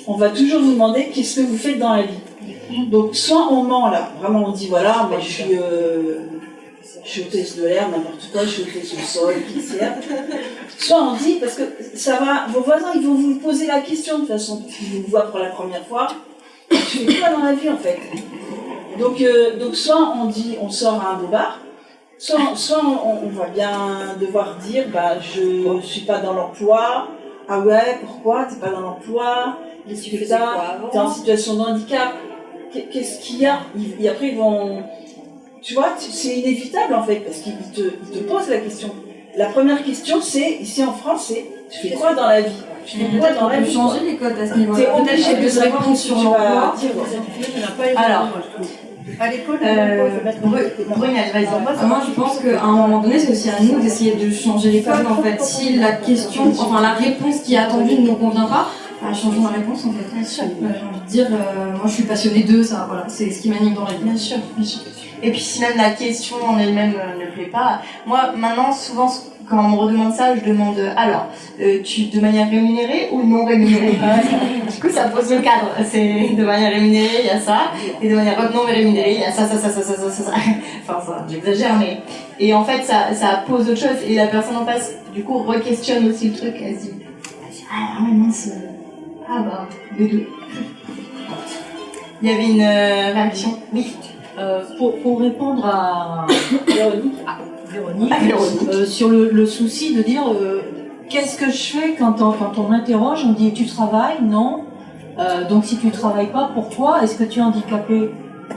on va toujours vous demander qu'est-ce que vous faites dans la vie. Donc, soit on ment là, vraiment on dit voilà, moi je suis hôtesse de l'air, n'importe quoi, je suis hôtesse au sol, caissière. Soit on dit, parce que ça va, vos voisins ils vont vous poser la question de toute façon, ils vous voient pour la première fois, tu fais quoi dans la vie en fait? Donc soit on dit, on sort à un beau bar, soit on va bien devoir dire, je suis pas dans l'emploi. Ah ouais, pourquoi t'es pas dans l'emploi? Qu'est-ce que tu fais ça? T'es en situation de handicap. qu'est-ce qu'il y a et après ils vont, tu vois, c'est inévitable en fait parce qu'ils te posent la question. La première question c'est, ici en France, c'est tu fais quoi dans la vie? Tu fais quoi dans la vie? Changer les codes à ce niveau-là. T'es obligé de savoir répondre ce que sur tu vas l'emploi. dire. Alors, À l'école, Brunel, vas-y. moi je pense qu'à un moment donné, c'est aussi à nous d'essayer de changer les codes en fait. Si la question, enfin la réponse qui est attendue ne nous convient pas, changeons la réponse en fait. Bien sûr. J'ai envie de dire, moi je suis passionnée de ça, voilà, c'est ce qui m'anime dans la vie. Bien sûr, bien sûr. Et puis si même la question en elle-même ne plaît pas, moi maintenant souvent quand on me redemande ça, je demande alors, tu de manière rémunérée ou non rémunérée? Du coup ça pose le cadre, c'est de manière rémunérée il y a ça, et de manière non rémunérée il y a ça. Enfin ça, j'exagère mais... Et en fait ça pose autre chose et la personne en face du coup re-questionne aussi le truc, elle se dit ah ouais mince, ah bah les deux. Il y avait une réaction, oui. Pour répondre à Véronique, sur le souci de dire qu'est-ce que je fais quand on m'interroge, on dit tu travailles? Non. Donc si tu travailles pas, pourquoi? Est-ce que tu es handicapé?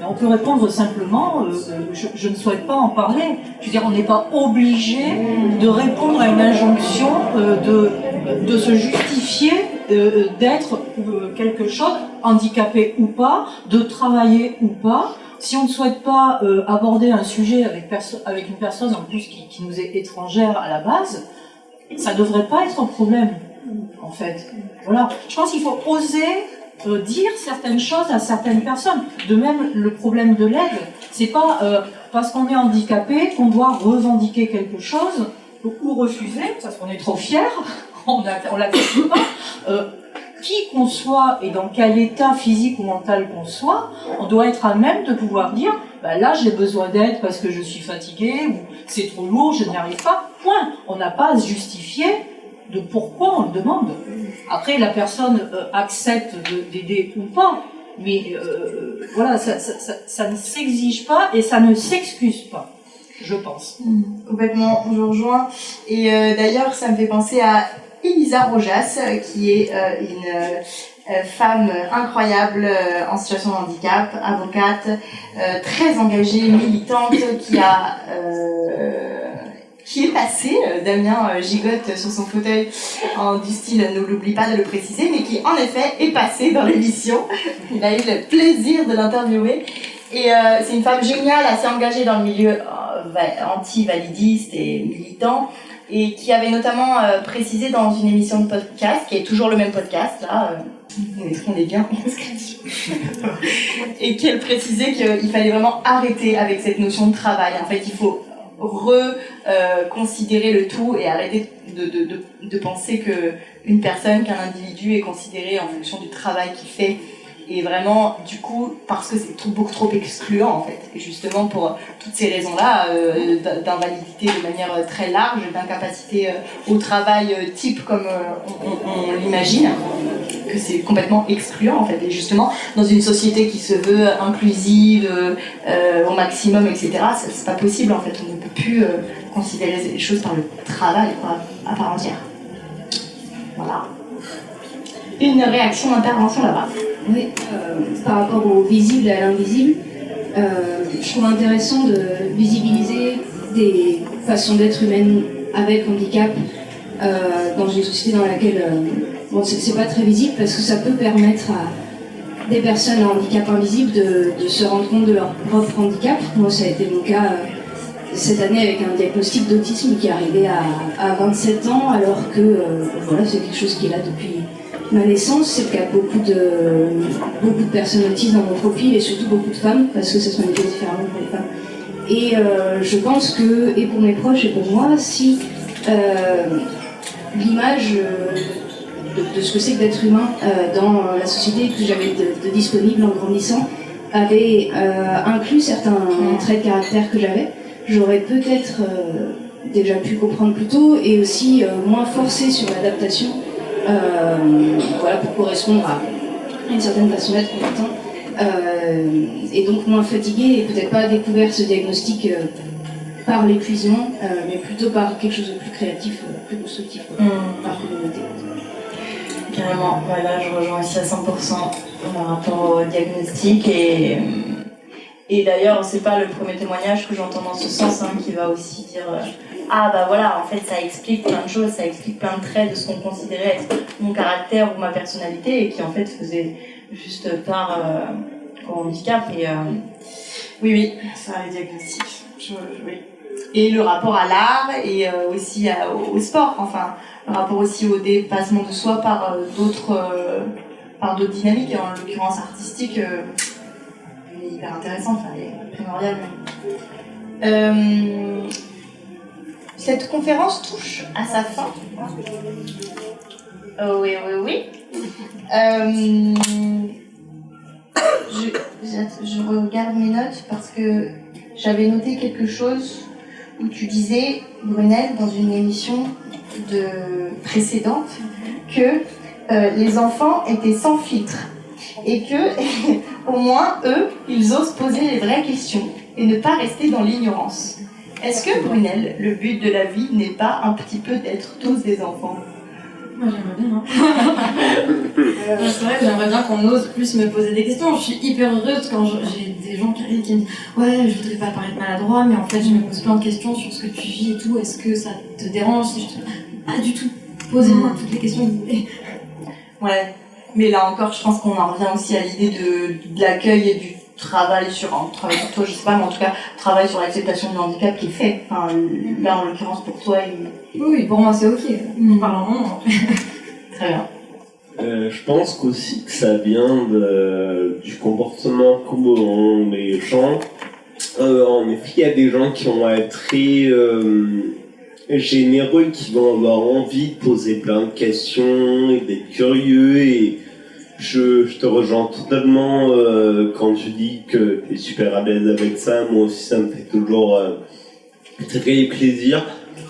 On peut répondre simplement je ne souhaite pas en parler. Je veux dire, on n'est pas obligé de répondre à une injonction de se justifier d'être quelque chose, handicapé ou pas, de travailler ou pas. Si on ne souhaite pas aborder un sujet avec une personne en plus qui nous est étrangère à la base, ça devrait pas être un problème, en fait. Voilà. Je pense qu'il faut oser dire certaines choses à certaines personnes. De même, le problème de l'aide, c'est pas parce qu'on est handicapé qu'on doit revendiquer quelque chose ou refuser, parce qu'on est trop fier, on l'accepte pas. Qui qu'on soit et dans quel état physique ou mental qu'on soit, on doit être à même de pouvoir dire bah là j'ai besoin d'aide parce que je suis fatigué ou c'est trop lourd, je n'y arrive pas. Point. On n'a pas à se justifier de pourquoi on le demande. Après la personne accepte d'aider ou pas, mais voilà, ça ne s'exige pas et ça ne s'excuse pas, je pense. Complètement, je rejoins. Et d'ailleurs ça me fait penser à Elisa Rojas, qui est une femme incroyable en situation de handicap, avocate, très engagée, militante, qui est passée, Damien gigote sur son fauteuil du style ne l'oublie pas de le préciser, mais qui en effet est passée dans l'émission. Il a eu le plaisir de l'interviewer. Et c'est une femme géniale, assez engagée dans le milieu anti-validiste et militant, et qui avait notamment précisé dans une émission de podcast, qui est toujours le même podcast, là, nous mettrons les liens, et qu'elle précisait qu'il fallait vraiment arrêter avec cette notion de travail. En fait, il faut reconsidérer le tout et arrêter de penser qu'une personne, qu'un individu est considéré en fonction du travail qu'il fait. Et vraiment, du coup, parce que c'est beaucoup trop excluant, en fait. Et justement, pour toutes ces raisons-là, d'invalidité de manière très large, d'incapacité au travail type comme on l'imagine, que c'est complètement excluant, en fait. Et justement, dans une société qui se veut inclusive, au maximum, etc., c'est pas possible, en fait. On ne peut plus considérer les choses par le travail, quoi, à part entière. Voilà. Une réaction d'intervention là-bas. Oui, par rapport au visible et à l'invisible, je trouve intéressant de visibiliser des façons d'être humaines avec handicap dans une société dans laquelle c'est pas très visible parce que ça peut permettre à des personnes à handicap invisible de se rendre compte de leur propre handicap. Moi, ça a été mon cas cette année avec un diagnostic d'autisme qui est arrivé à 27 ans alors que voilà, c'est quelque chose qui est là depuis ma naissance. C'est qu'il y a beaucoup de personnes autistes dans mon profil et surtout beaucoup de femmes parce que ça se manifeste différemment pour les femmes. Et je pense que, et pour mes proches et pour moi, si l'image de ce que c'est que d'être humain dans la société que j'avais de disponible en grandissant avait inclus certains traits de caractère que j'avais, j'aurais peut-être déjà pu comprendre plus tôt et aussi moins forcé sur l'adaptation voilà, pour correspondre à une certaine façon d'être pour le temps. Et donc moins fatiguée et peut-être pas découvert ce diagnostic par l'épuisement, mais plutôt par quelque chose de plus créatif, plus constructif, par communauté. Bien carrément. Voilà, je rejoins aussi à 100% par rapport au diagnostic. Et d'ailleurs, c'est pas le premier témoignage que j'entends dans ce sens, hein, qui va aussi dire ah bah voilà, en fait ça explique plein de choses, ça explique plein de traits de ce qu'on considérait être mon caractère ou ma personnalité et qui en fait faisait juste part au handicap. Et oui, ça les diagnostics. Oui. Et le rapport à l'art et aussi au sport, enfin le rapport aussi au dépassement de soi par d'autres dynamiques, en l'occurrence artistiques. Elle est hyper intéressante, enfin, elle est primordiale même. Cette conférence touche à sa fin. Oui. Je regarde mes notes parce que j'avais noté quelque chose où tu disais, Brunel, dans une émission précédente, que les enfants étaient sans filtre et que au moins eux, ils osent poser les vraies questions et ne pas rester dans l'ignorance. Est-ce que, Brunel, le but de la vie n'est pas un petit peu d'être tous des enfants? Moi j'aimerais bien, c'est vrai que j'aimerais bien qu'on ose plus me poser des questions. Je suis hyper heureuse quand j'ai des gens qui arrivent qui me disent ouais, je voudrais pas paraître maladroit, mais en fait je me pose plein de questions sur ce que tu vis et tout. Est-ce que ça te dérange? Pas du tout. Posez-moi toutes les questions que vous voulez. Ouais, mais là encore, je pense qu'on en revient aussi à l'idée de l'accueil et du travail sur toi, je sais pas, mais en tout cas, travail sur l'acceptation du handicap qui est fait. Enfin, là, en l'occurrence, pour toi, Oui, pour moi, c'est ok. Parlons. Très bien. Je pense qu'aussi que ça vient du comportement qu'ont les gens. En effet, il y a des gens qui vont être très généreux, qui vont avoir envie de poser plein de questions et d'être curieux. Et je te rejoins totalement quand tu dis que tu es super à l'aise avec ça. Moi aussi, ça me fait toujours très plaisir.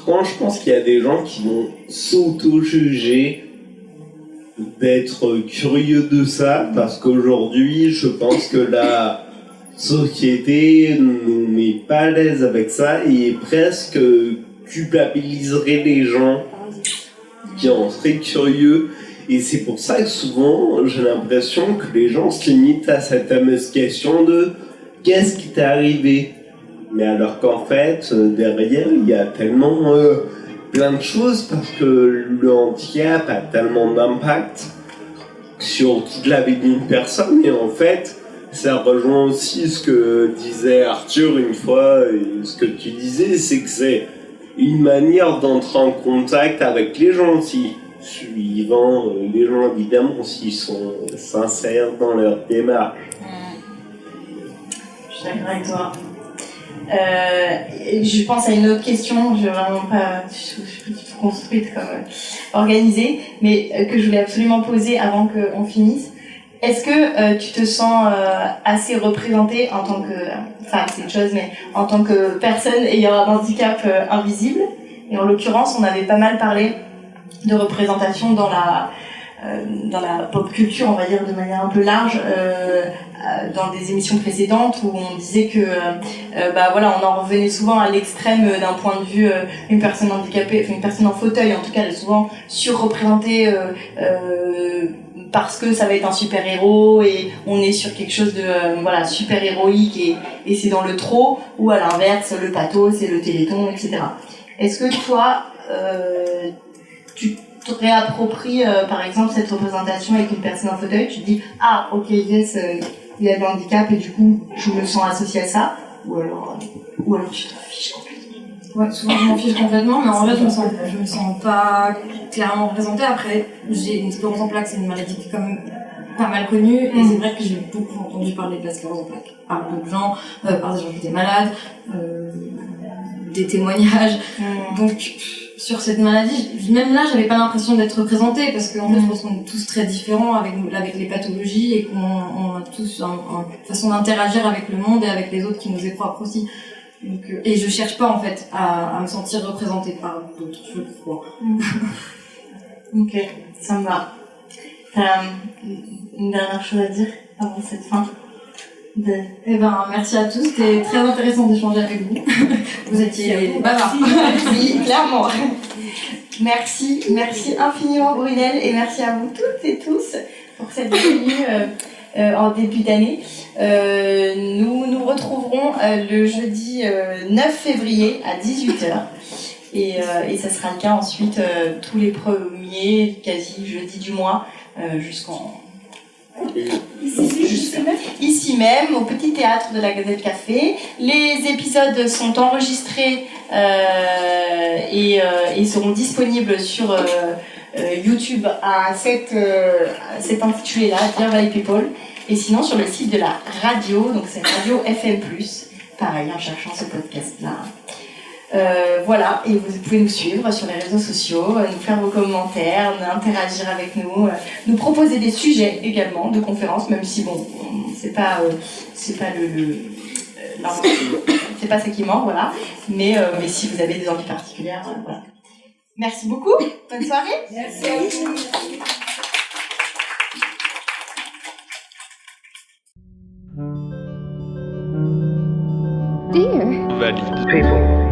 Quand je pense qu'il y a des gens qui vont s'auto-juger d'être curieux de ça, parce qu'aujourd'hui, je pense que la société ne met pas à l'aise avec ça et presque culpabiliserait les gens qui en seraient curieux. Et c'est pour ça que souvent, j'ai l'impression que les gens se limitent à cette fameuse question de « qu'est-ce qui t'est arrivé ?» Mais alors qu'en fait, derrière, il y a tellement plein de choses parce que le handicap a tellement d'impact sur toute la vie d'une personne. Et en fait, ça rejoint aussi ce que disait Arthur une fois, et ce que tu disais, c'est que c'est une manière d'entrer en contact avec les gens aussi. Suivant les gens, évidemment, s'ils sont sincères dans leur démarche. Je suis d'accord avec toi. Je pense à une autre question, je vraiment pas, je suis construite comme organisée, mais que je voulais absolument poser avant qu'on finisse. Est-ce que tu te sens assez représentée en tant que, enfin c'est une chose, mais en tant que personne ayant un handicap invisible? Et en l'occurrence, on avait pas mal parlé de représentation dans la pop culture, on va dire de manière un peu large, dans des émissions précédentes où on disait que voilà, on en revenait souvent à l'extrême d'un point de vue une personne handicapée, enfin une personne en fauteuil en tout cas, elle est souvent surreprésentée parce que ça va être un super héros et on est sur quelque chose de voilà, super héroïque et c'est dans le trop, ou à l'inverse le pathos, c'est le téléthon, etc. Est-ce que toi tu te réappropries par exemple cette représentation avec une personne en fauteuil, tu te dis ah ok yes, il y a le handicap et du coup je me sens associée à ça, ou alors tu t'en fiches complètement? Ouais, souvent je m'en fiche complètement, mais en vrai je me sens pas clairement représentée. Après j'ai une sclérose en plaques, c'est une maladie qui est quand même pas mal connue, et c'est vrai que j'ai beaucoup entendu parler de la sclérose en plaques par d'autres gens, par des gens qui étaient malades, des témoignages. Donc sur cette maladie, même là, j'avais pas l'impression d'être représentée parce qu'en fait, je pense qu'on est tous très différents avec les pathologies et qu'on a tous une façon d'interagir avec le monde et avec les autres qui nous est propre aussi. Donc, et je cherche pas en fait à me sentir représentée par d'autres, je crois. Ok, ça me va. T'as une dernière chose à dire avant cette fin? Eh ben, merci à tous, c'était très intéressant d'échanger avec vous. Vous étiez bavards. Oui, clairement. Merci infiniment Brunel et merci à vous toutes et tous pour cette venue en début d'année. Nous nous retrouverons le jeudi 9 février à 18h et ça sera le cas ensuite tous les premiers quasi jeudis du mois jusqu'en... Ici même, au Petit Théâtre de la Gazette Café. Les épisodes sont enregistrés et seront disponibles sur YouTube à cet intitulé-là, Dear Valley People. Et sinon sur le site de la radio, donc c'est Radio FM+, pareil, en cherchant ce podcast-là. Voilà, et vous pouvez nous suivre sur les réseaux sociaux, nous faire vos commentaires, interagir avec nous, nous proposer des sujets également de conférences, même si bon, c'est pas c'est pas ça qui manque, voilà. Mais si vous avez des envies particulières, voilà. Merci beaucoup, bonne soirée. Merci à vous. Dear Valley People.